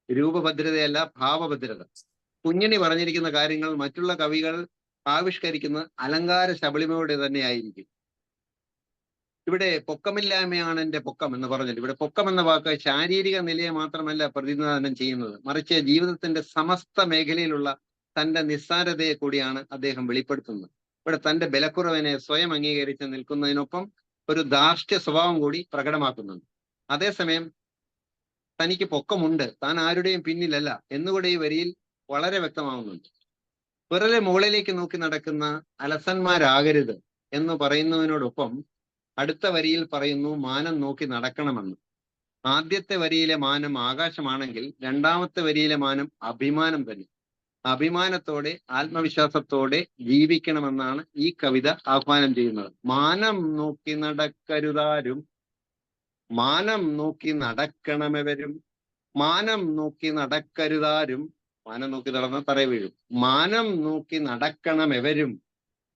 രൂപഭദ്രതയല്ല, ഭാവഭദ്രത. കുഞ്ഞുണ്ണി പറഞ്ഞിരിക്കുന്ന കാര്യങ്ങൾ മറ്റുള്ള കവികൾ ആവിഷ്കരിക്കുന്ന അലങ്കാര ശബളിമയോടെ തന്നെ ആയിരിക്കും. ഇവിടെ പൊക്കമില്ലായ്മയാണ് എൻ്റെ പൊക്കം എന്ന് പറഞ്ഞില്ല. ഇവിടെ പൊക്കം എന്ന വാക്ക് ശാരീരിക നിലയെ മാത്രമല്ല പ്രതിനിധാനം ചെയ്യുന്നത്, മറിച്ച് ജീവിതത്തിന്റെ സമസ്ത മേഖലയിലുള്ള തന്റെ നിസ്സാരതയെ കൂടിയാണ് അദ്ദേഹം വെളിപ്പെടുത്തുന്നത്. ഇവിടെ തന്റെ ബലക്കുറവിനെ സ്വയം അംഗീകരിച്ച് നിൽക്കുന്നതിനൊപ്പം ഒരു ധാർഷ്ട്യ സ്വഭാവം കൂടി പ്രകടമാക്കുന്നുണ്ട്. അതേസമയം തനിക്ക് പൊക്കമുണ്ട്, താൻ ആരുടെയും പിന്നിലല്ല എന്നുകൂടെ ഈ വരിയിൽ വളരെ വ്യക്തമാവുന്നുണ്ട്. വിറലെ മുകളിലേക്ക് നോക്കി നടക്കുന്ന അലസന്മാരാകരുത് എന്ന് പറയുന്നതിനോടൊപ്പം അടുത്ത വരിയിൽ പറയുന്നു മാനം നോക്കി നടക്കണമെന്ന്. ആദ്യത്തെ വരിയിലെ മാനം ആകാശമാണെങ്കിൽ രണ്ടാമത്തെ വരിയിലെ മാനം അഭിമാനം തന്നെ. അഭിമാനത്തോടെ ആത്മവിശ്വാസത്തോടെ ജീവിക്കണമെന്നാണ് ഈ കവിത ആഹ്വാനം ചെയ്യുന്നത്. മാനം നോക്കി നടക്കരുതാരും, മാനം നോക്കി നടക്കണമെവരും, മാനം നോക്കി നടക്കരുതാരും. മാനം നോക്കി നടന്ന തറ വീഴും. മാനം നോക്കി നടക്കണമെവരും,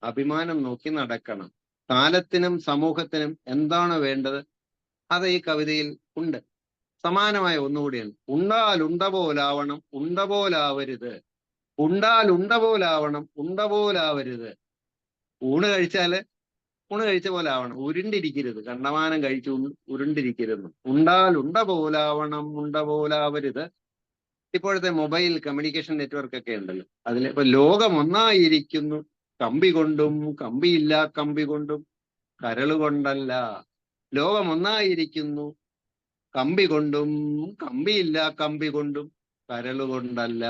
അഭിമാനം നോക്കി നടക്കണം. കാലത്തിനും സമൂഹത്തിനും എന്താണ് വേണ്ടത് അത് ഈ കവിതയിൽ ഉണ്ട്. സമാനമായ ഒന്നുകൂടിയാണ്. ഉണ്ടാൽ ഉണ്ട പോലാവണം, ഉണ്ട പോലാവരുത്. ഉണ്ടാൽ ഉണ്ട പോലാവണം, ഉണ്ട പോലാവരുത്. ഊണ് കഴിച്ച പോലെ ആവണം, ഉരുണ്ടിരിക്കരുത്. കണ്ടമാനം കഴിച്ചു ഉരുണ്ടിരിക്കരുത്. ഉണ്ടാൽ ഉണ്ട പോലാവണം, ഉണ്ട പോലാവരുത്. ഇപ്പോഴത്തെ മൊബൈൽ കമ്മ്യൂണിക്കേഷൻ നെറ്റ്വർക്ക് ഒക്കെ ഉണ്ടല്ലോ, അതിൽ ഇപ്പൊ ലോകം ഒന്നായിരിക്കുന്നു, കമ്പി കൊണ്ടും കമ്പിയില്ല കമ്പി കൊണ്ടും കരളുകൊണ്ടല്ല. ലോകം ഒന്നായിരിക്കുന്നു, കമ്പി കൊണ്ടും കമ്പിയില്ല കമ്പി കൊണ്ടും കരളുകൊണ്ടല്ല.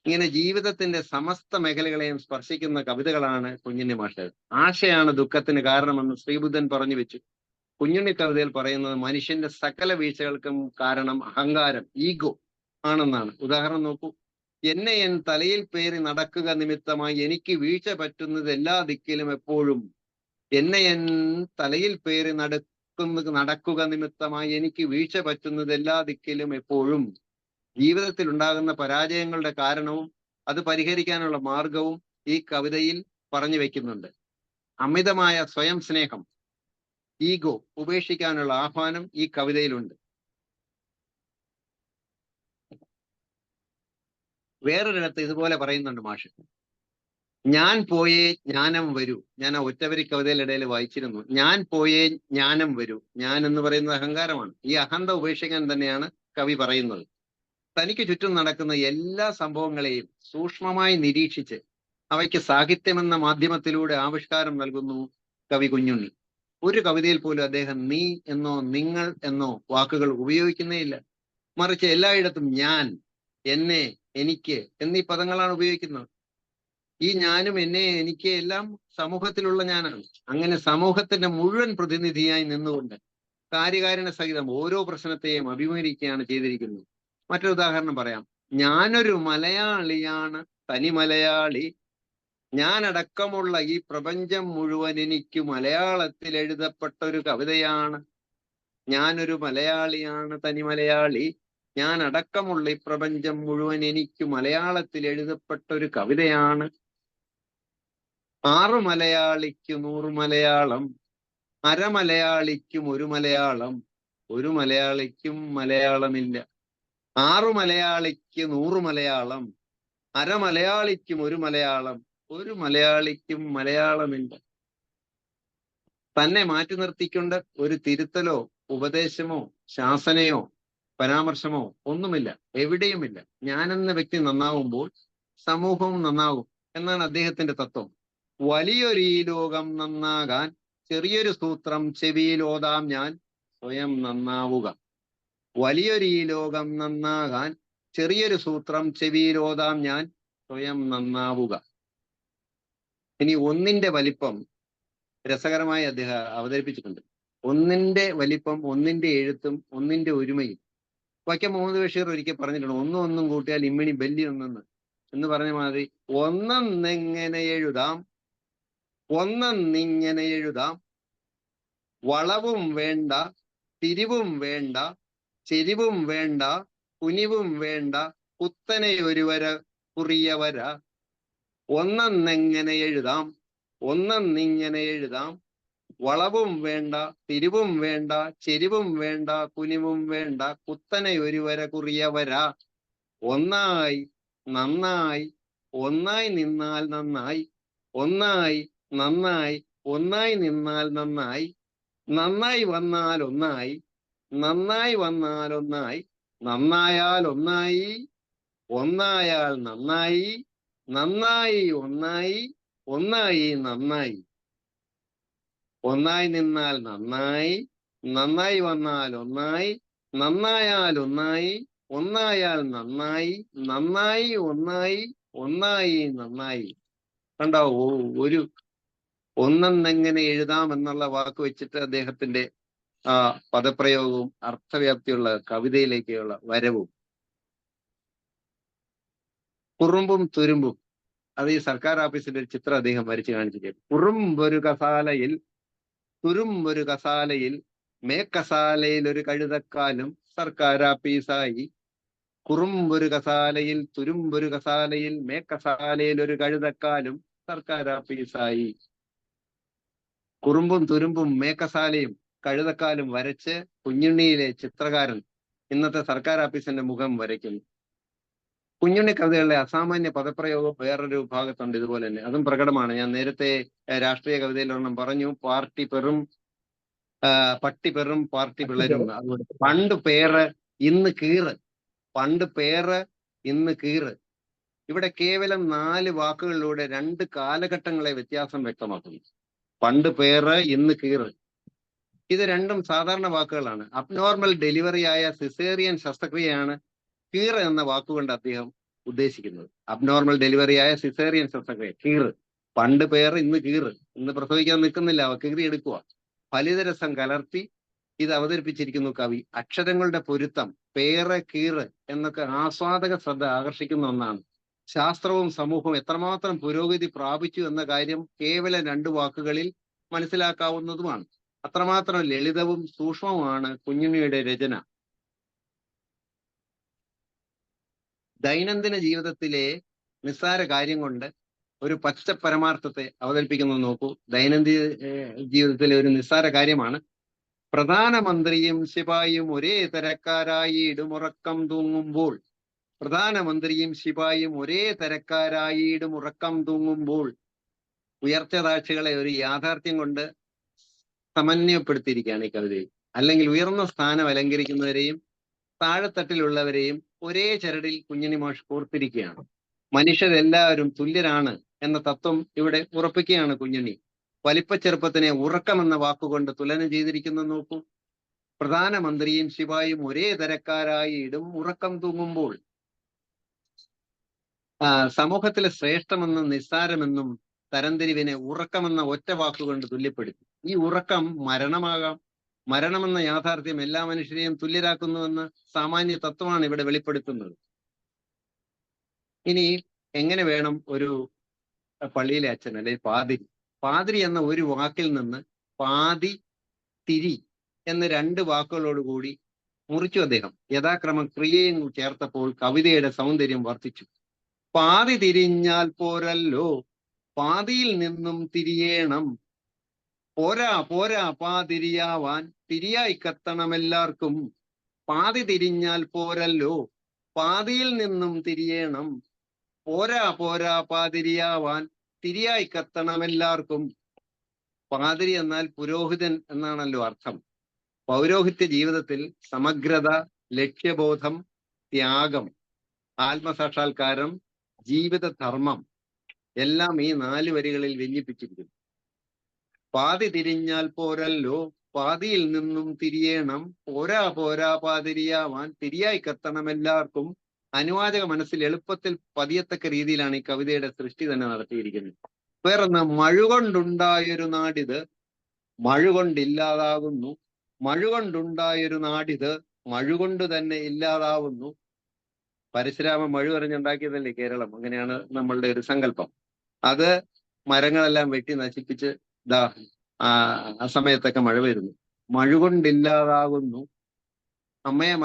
ഇങ്ങനെ ജീവിതത്തിന്റെ സമസ്ത മേഖലകളെയും സ്പർശിക്കുന്ന കവിതകളാണ് കുഞ്ഞുണ്ണി മാഷ്. ആശയാണ് ദുഃഖത്തിന് കാരണമെന്ന് ശ്രീബുദ്ധൻ പറഞ്ഞു വെച്ചു. കുഞ്ഞുണ്ണി കവിതയിൽ പറയുന്നത് മനുഷ്യന്റെ സകല വീഴ്ചകൾക്കും കാരണം അഹങ്കാരം, ഈഗോ ആണെന്നാണ്. ഉദാഹരണം നോക്കൂ. എന്നെ എൻ തലയിൽ പേറി നടക്കുക നിമിത്തമായി എനിക്ക് വീഴ്ച പറ്റുന്നത് എല്ലാ ദിക്കിലും എപ്പോഴും. എന്നെ എൻ തലയിൽ പേറി നടക്കുക നിമിത്തമായി എനിക്ക് വീഴ്ച പറ്റുന്നത് എല്ലാ ദിക്കിലും എപ്പോഴും. ജീവിതത്തിൽ ഉണ്ടാകുന്ന പരാജയങ്ങളുടെ കാരണവും അത് പരിഹരിക്കാനുള്ള മാർഗവും ഈ കവിതയിൽ പറഞ്ഞു വെക്കുന്നുണ്ട്. അമിതമായ സ്വയം സ്നേഹം, ഈഗോ ഉപേക്ഷിക്കാനുള്ള ആഹ്വാനം ഈ കവിതയിലുണ്ട്. വേറൊരിടത്ത് ഇതുപോലെ പറയുന്നുണ്ട് മാഷ്. ഞാൻ പോയേ ജ്ഞാനം വരൂ. ഞാൻ ആ ഒറ്റവരി കവിതയിലിടയിൽ വായിച്ചിരുന്നു. ഞാൻ പോയേ ജ്ഞാനം വരൂ. ഞാൻ എന്ന് പറയുന്നത് അഹങ്കാരമാണ്. ഈ അഹന്ത ഉപേക്ഷിക്കാൻ തന്നെയാണ് കവി പറയുന്നത്. തനിക്ക് ചുറ്റും നടക്കുന്ന എല്ലാ സംഭവങ്ങളെയും സൂക്ഷ്മമായി നിരീക്ഷിച്ച് അവയ്ക്ക് സാഹിത്യമെന്ന മാധ്യമത്തിലൂടെ ആവിഷ്കാരം നൽകുന്നു കവി കുഞ്ഞുണ്ണി. ഒരു കവിതയിൽ പോലും അദ്ദേഹം നീ എന്നോ നിങ്ങൾ എന്നോ വാക്കുകൾ ഉപയോഗിക്കുന്നേയില്ല. മറിച്ച് എല്ലായിടത്തും ഞാൻ, എന്നെ, എനിക്ക് എന്നീ പദങ്ങളാണ് ഉപയോഗിക്കുന്നത്. ഈ ഞാനും എന്നെ എനിക്ക് എല്ലാം സമൂഹത്തിലുള്ള ഞാനാണ്. അങ്ങനെ സമൂഹത്തിന്റെ മുഴുവൻ പ്രതിനിധിയായി നിന്നുകൊണ്ട് കാര്യകാരണ സഹിതം ഓരോ പ്രശ്നത്തെയും അഭിമുഖീകരിക്കുകയാണ് ചെയ്തിരിക്കുന്നത്. മറ്റൊരു ഉദാഹരണം പറയാം. ഞാനൊരു മലയാളിയാണ്, തനി മലയാളി. ഞാനടക്കമുള്ള ഈ പ്രപഞ്ചം മുഴുവൻ എനിക്ക് മലയാളത്തിൽ എഴുതപ്പെട്ട ഒരു കവിതയാണ്. ഞാനൊരു മലയാളിയാണ്, തനി മലയാളി. ഞാൻ അടക്കമുള്ള ഈ പ്രപഞ്ചം മുഴുവൻ എനിക്ക് മലയാളത്തിൽ എഴുതപ്പെട്ട ഒരു കവിതയാണ്. 6 മലയാളിക്ക് 100 മലയാളം, അരമലയാളിക്കും 1 മലയാളം, ഒരു മലയാളിക്കും മലയാളമില്ല. 6 മലയാളിക്ക് 100 മലയാളം, അരമലയാളിക്കും 1 മലയാളം, ഒരു മലയാളിക്കും മലയാളമില്ല. തന്നെ മാറ്റി നിർത്തിക്കൊണ്ട് ഒരു തിരുത്തലോ ഉപദേശമോ ശാസനയോ പരാമർശമോ ഒന്നുമില്ല, എവിടെയുമില്ല. ഞാനെന്ന വ്യക്തി നന്നാവുമ്പോൾ സമൂഹവും നന്നാകും എന്നാണ് അദ്ദേഹത്തിന്റെ തത്വം. വലിയൊരു ഈ ലോകം നന്നാകാൻ ചെറിയൊരു സൂത്രം ചെവിയിലോതാം ഞാൻ, സ്വയം നന്നാവുക. വലിയൊരു ഈ ലോകം നന്നാകാൻ ചെറിയൊരു സൂത്രം ചെവിയിലോതാം ഞാൻ, സ്വയം നന്നാവുക. ഇനി ഒന്നിന്റെ വലിപ്പം രസകരമായി അദ്ദേഹം അവതരിപ്പിച്ചിട്ടുണ്ട്. ഒന്നിന്റെ വലിപ്പം, ഒന്നിന്റെ എഴുത്തും, ഒന്നിന്റെ ഒരുമയും. വൈക്കം മുഹമ്മദ് ബഷീർ ഒരിക്കൽ പറഞ്ഞിട്ടുണ്ട്, ഒന്നും കൂട്ടിയാൽ ഇമ്മിണി ബല്ലി ഒന്നെന്ന് എന്ന് പറഞ്ഞ മാതിരി ഒന്നെങ്ങനെ എഴുതാം, ഒന്നെന്നിങ്ങനെ എഴുതാം. വളവും വേണ്ട, തിരിവും വേണ്ട, ചെരിവും വേണ്ട, കുനിവും വേണ്ട, കുത്തനെ ഒരു വര കുറിയ വര. ഒന്നെങ്ങനെ എഴുതാം, ഒന്നെന്നിങ്ങനെ എഴുതാം. വളവും വേണ്ട, തിരിവും വേണ്ട, ചെരിവും വേണ്ട, കുനിവും വേണ്ട, കുത്തനെ ഒരു വര കുറിയ വര. ഒന്നായി നന്നായി, ഒന്നായി നിന്നാൽ നന്നായി, ഒന്നായി നന്നായി, ഒന്നായി നിന്നാൽ നന്നായി, നന്നായി വന്നാൽ ഒന്നായി, നന്നായി വന്നാൽ ഒന്നായി, നന്നായാൽ ഒന്നായി, ഒന്നായാൽ നന്നായി, നന്നായി ഒന്നായി, ഒന്നായി നന്നായി. ഒന്നായി നിന്നാൽ നന്നായി, നന്നായി വന്നാൽ ഒന്നായി, നന്നായാൽ ഒന്നായി, ഒന്നായാൽ നന്നായി, നന്നായി ഒന്നായി, ഒന്നായി നന്നായി. കണ്ടോ, ഒരു ഒന്നെങ്ങനെ എഴുതാം എന്നുള്ള വാക്ക് വെച്ചിട്ട് അദ്ദേഹത്തിന്റെ ആ പദപ്രയോഗവും അർത്ഥവ്യാപ്തിയുള്ള കവിതയിലേക്കുള്ള വരവും. കുറുമ്പും തുരുമ്പും, അത് ഈ സർക്കാർ ഓഫീസിന്റെ ഒരു ചിത്രം അദ്ദേഹം വരച്ചു കാണിച്ചിട്ടുണ്ട്. കുറുമ്പൊരു കസാലയിൽ, തുരുമ്പൊരു കസാലയിൽ, മേക്കസാലയിൽ ഒരു കഴുതക്കാലും സർക്കാർ ആഫീസായി. കുറുമ്പൊരു കസാലയിൽ, തുരുമ്പൊരു കസാലയിൽ, മേക്കസാലയിൽ ഒരു കഴുതക്കാലും സർക്കാർ ആഫീസായി. കുറുമ്പും തുരുമ്പും മേക്കസാലയും കഴുതക്കാലും വരച്ച് കുഞ്ഞുണ്ണിയിലെ ചിത്രകാരൻ ഇന്നത്തെ സർക്കാർ ഓഫീസിന്റെ മുഖം വരയ്ക്കുന്നു. കുഞ്ഞുണ്ണി കവിതകളുടെ അസാമാന്യ പദപ്രയോഗം വേറൊരു ഭാഗത്തുണ്ട് ഇതുപോലെ തന്നെ, അതും പ്രകടമാണ്. ഞാൻ നേരത്തെ രാഷ്ട്രീയ കവിതയിൽ ഒരെണ്ണം പറഞ്ഞു, പാർട്ടി പെറും പട്ടി പെറും പാർട്ടി പിളരും. അതുകൊണ്ട് പണ്ട് പേര് ഇന്ന് കീറ്, പണ്ട് പേര് ഇന്ന് കീറ്. ഇവിടെ കേവലം 4 വാക്കുകളിലൂടെ 2 കാലഘട്ടങ്ങളെ വ്യത്യാസം വ്യക്തമാക്കുന്നു. പണ്ട് പേര് ഇന്ന് കീറ്, ഇത് രണ്ടും സാധാരണ വാക്കുകളാണ്. അബ്നോർമൽ ഡെലിവറിയായ സിസേറിയൻ ശസ്ത്രക്രിയയാണ് കീറ് എന്ന വാക്കുകൊണ്ട് അദ്ദേഹം ഉദ്ദേശിക്കുന്നത്. അബ്നോർമൽ ഡെലിവറിയായ സിസേറിയൻ ശസ്ത്രക്രിയ കീറ്. പണ്ട് പേര് ഇന്ന് കീറ്, ഇന്ന് പ്രസവിക്കാൻ നിൽക്കുന്നില്ല, കീറി എടുക്കുക. ഫലിതരസം കലർത്തി ഇത് അവതരിപ്പിച്ചിരിക്കുന്നു കവി. അക്ഷരങ്ങളുടെ പൊരുത്തം, പേര് കീറ് എന്നൊക്കെ ആസ്വാദക ശ്രദ്ധ ആകർഷിക്കുന്ന ഒന്നാണ്. ശാസ്ത്രവും സമൂഹവും എത്രമാത്രം പുരോഗതി പ്രാപിച്ചു എന്ന കാര്യം കേവലം 2 വാക്കുകളിൽ മനസ്സിലാക്കാവുന്നതുമാണ്. അത്രമാത്രം ലളിതവും സൂക്ഷ്മവുമാണ് കുഞ്ഞുണ്ണിയുടെ രചന. ദൈനംദിന ജീവിതത്തിലെ നിസ്സാര കാര്യം കൊണ്ട് ഒരു പച്ച പരമാർത്ഥത്തെ അവതരിപ്പിക്കുന്നത് നോക്കൂ. ദൈനംദിന ജീവിതത്തിലെ ഒരു നിസ്സാര കാര്യമാണ്. പ്രധാനമന്ത്രിയും ശിപായിയും ഒരേ തരക്കാരായി ഇടുമുറക്കം തൂങ്ങുമ്പോൾ, പ്രധാനമന്ത്രിയും ശിപായിയും ഒരേ തരക്കാരായി ഇടുമുറക്കം തൂങ്ങുമ്പോൾ. ഉയർച്ച താഴ്ചകളെ ഒരു യാഥാർത്ഥ്യം കൊണ്ട് സമന്വയപ്പെടുത്തിയിരിക്കുകയാണ് ഈ കവിതയിൽ. അല്ലെങ്കിൽ ഉയർന്ന സ്ഥാനം അലങ്കരിക്കുന്നവരെയും താഴെത്തട്ടിലുള്ളവരെയും ഒരേ ചരടിൽ കുഞ്ഞുണ്ണി മാഷ് കോർത്തിരിക്കുകയാണ്. മനുഷ്യരെല്ലാവരും തുല്യരാണ് എന്ന തത്വം ഇവിടെ ഉറപ്പിക്കുകയാണ് കുഞ്ഞുണ്ണി. വലിപ്പച്ചെറുപ്പത്തിനെ ഉറക്കം എന്ന വാക്കുകൊണ്ട് തുലനം ചെയ്തിരിക്കുന്നു നോക്കൂ. പ്രധാനമന്ത്രിയും ശിപായും ഒരേ തരക്കാരായി ഇടും ഉറക്കം തൂങ്ങുമ്പോൾ. സമൂഹത്തിലെ ശ്രേഷ്ഠമെന്നും നിസ്സാരമെന്നും തരംതിരിവിനെ ഉറക്കമെന്ന ഒറ്റ വാക്കുകൊണ്ട് തുല്യപ്പെടുത്തി. ഈ ഉറക്കം മരണമാകാം. മരണമെന്ന യാഥാർത്ഥ്യം എല്ലാ മനുഷ്യരെയും തുല്യരാക്കുന്നുവെന്ന സാമാന്യ തത്വമാണ് ഇവിടെ വെളിപ്പെടുത്തുന്നത്. ഇനി എങ്ങനെ വേണം ഒരു പള്ളിയിലെ അച്ഛൻ അല്ലെ പാതിരി. പാതിരി എന്ന ഒരു വാക്കിൽ നിന്ന് പാതി തിരി എന്ന 2 വാക്കുകളോടുകൂടി മുറിച്ചു അദ്ദേഹം. യഥാക്രമം ക്രിയയും ചേർത്തപ്പോൾ കവിതയുടെ സൗന്ദര്യം വർദ്ധിച്ചു. പാതി തിരിഞ്ഞാൽ പോരല്ലോ, പാതിയിൽ നിന്നും തിരിയേണം. പോരാ പോരാ പാതിരിയാവാൻ, തിരിയായി കത്തണം എല്ലാവർക്കും. പാതി തിരിഞ്ഞാൽ പോരല്ലോ, പാതിയിൽ നിന്നും തിരിയേണം. പോരാ പോരാ പാതിരിയാവാൻ, തിരിയായി കത്തണം എല്ലാവർക്കും. പാതിരി എന്നാൽ പുരോഹിതൻ എന്നാണല്ലോ അർത്ഥം. പൗരോഹിത്യ ജീവിതത്തിൽ സമഗ്രത, ലക്ഷ്യബോധം, ത്യാഗം, ആത്മസാക്ഷാത്കാരം, ജീവിത ധർമ്മം എല്ലാം ഈ 4 വരികളിൽ വ്യഞ്ജിപ്പിച്ചിരിക്കുന്നു. പാതി തിരിഞ്ഞാൽ പോരല്ലോ, പാതിയിൽ നിന്നും തിരിയേണം. പോരാ പോരാ പാതിരിയാവാൻ, തിരിയായി കത്തണം എല്ലാവർക്കും. അനുവാചക മനസ്സിൽ എളുപ്പത്തിൽ പതിയത്തക്ക രീതിയിലാണ് ഈ കവിതയുടെ സൃഷ്ടി തന്നെ നടത്തിയിരിക്കുന്നത്. വേറൊന്ന്, മഴുകൊണ്ടുണ്ടായൊരു നാടിത് മഴുകൊണ്ടില്ലാതാകുന്നു. മഴുകൊണ്ടുണ്ടായൊരു നാടിത് മഴുകൊണ്ട് തന്നെ ഇല്ലാതാവുന്നു. പരശുരാമൻ മഴു എറിഞ്ഞുണ്ടാക്കിയതല്ലേ കേരളം? അങ്ങനെയാണ് നമ്മളുടെ ഒരു സങ്കല്പം. അത് മരങ്ങളെല്ലാം വെട്ടി നശിപ്പിച്ച് ആ സമയത്തൊക്കെ മഴ വരുന്നു. മഴുകൊണ്ടില്ലാതാകുന്നു. അമ്മയെ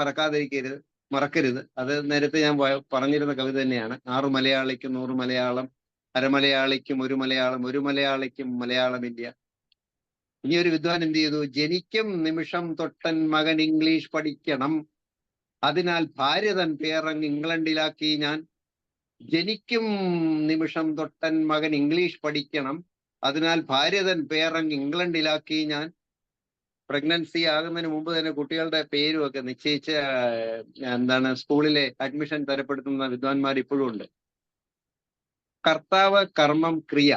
മറക്കരുത്. അത് നേരത്തെ ഞാൻ പറഞ്ഞിരുന്ന കവിത തന്നെയാണ്. 6 മലയാളിക്ക് 100 മലയാളം, അരമലയാളിക്കും 1 മലയാളം, 1 മലയാളിക്കും മലയാളമില്ല. ഇനി ഒരു വിദ്വാൻ എന്ത് ചെയ്തു? ജനിക്കും നിമിഷം തൊട്ടൻ മകൻ ഇംഗ്ലീഷ് പഠിക്കണം, അതിനാൽ ഭാര്യ തൻ പേരങ്ങ് ഇംഗ്ലണ്ടിലാക്കി ഞാൻ. ജനിക്കും നിമിഷം തൊട്ടൻ മകൻ ഇംഗ്ലീഷ് പഠിക്കണം, അതിനാൽ ഭാര്യ തൻ പേരങ്ങ് ഇംഗ്ലണ്ടിലാക്കി ഞാൻ. പ്രഗ്നൻസി ആകുന്നതിന് മുമ്പ് തന്നെ കുട്ടികളുടെ പേരും ഒക്കെ നിശ്ചയിച്ച് സ്കൂളിലെ അഡ്മിഷൻ തരപ്പെടുത്തുന്ന വിദ്വാൻമാർ ഇപ്പോഴും ഉണ്ട്. കർത്താവ് കർമ്മം ക്രിയ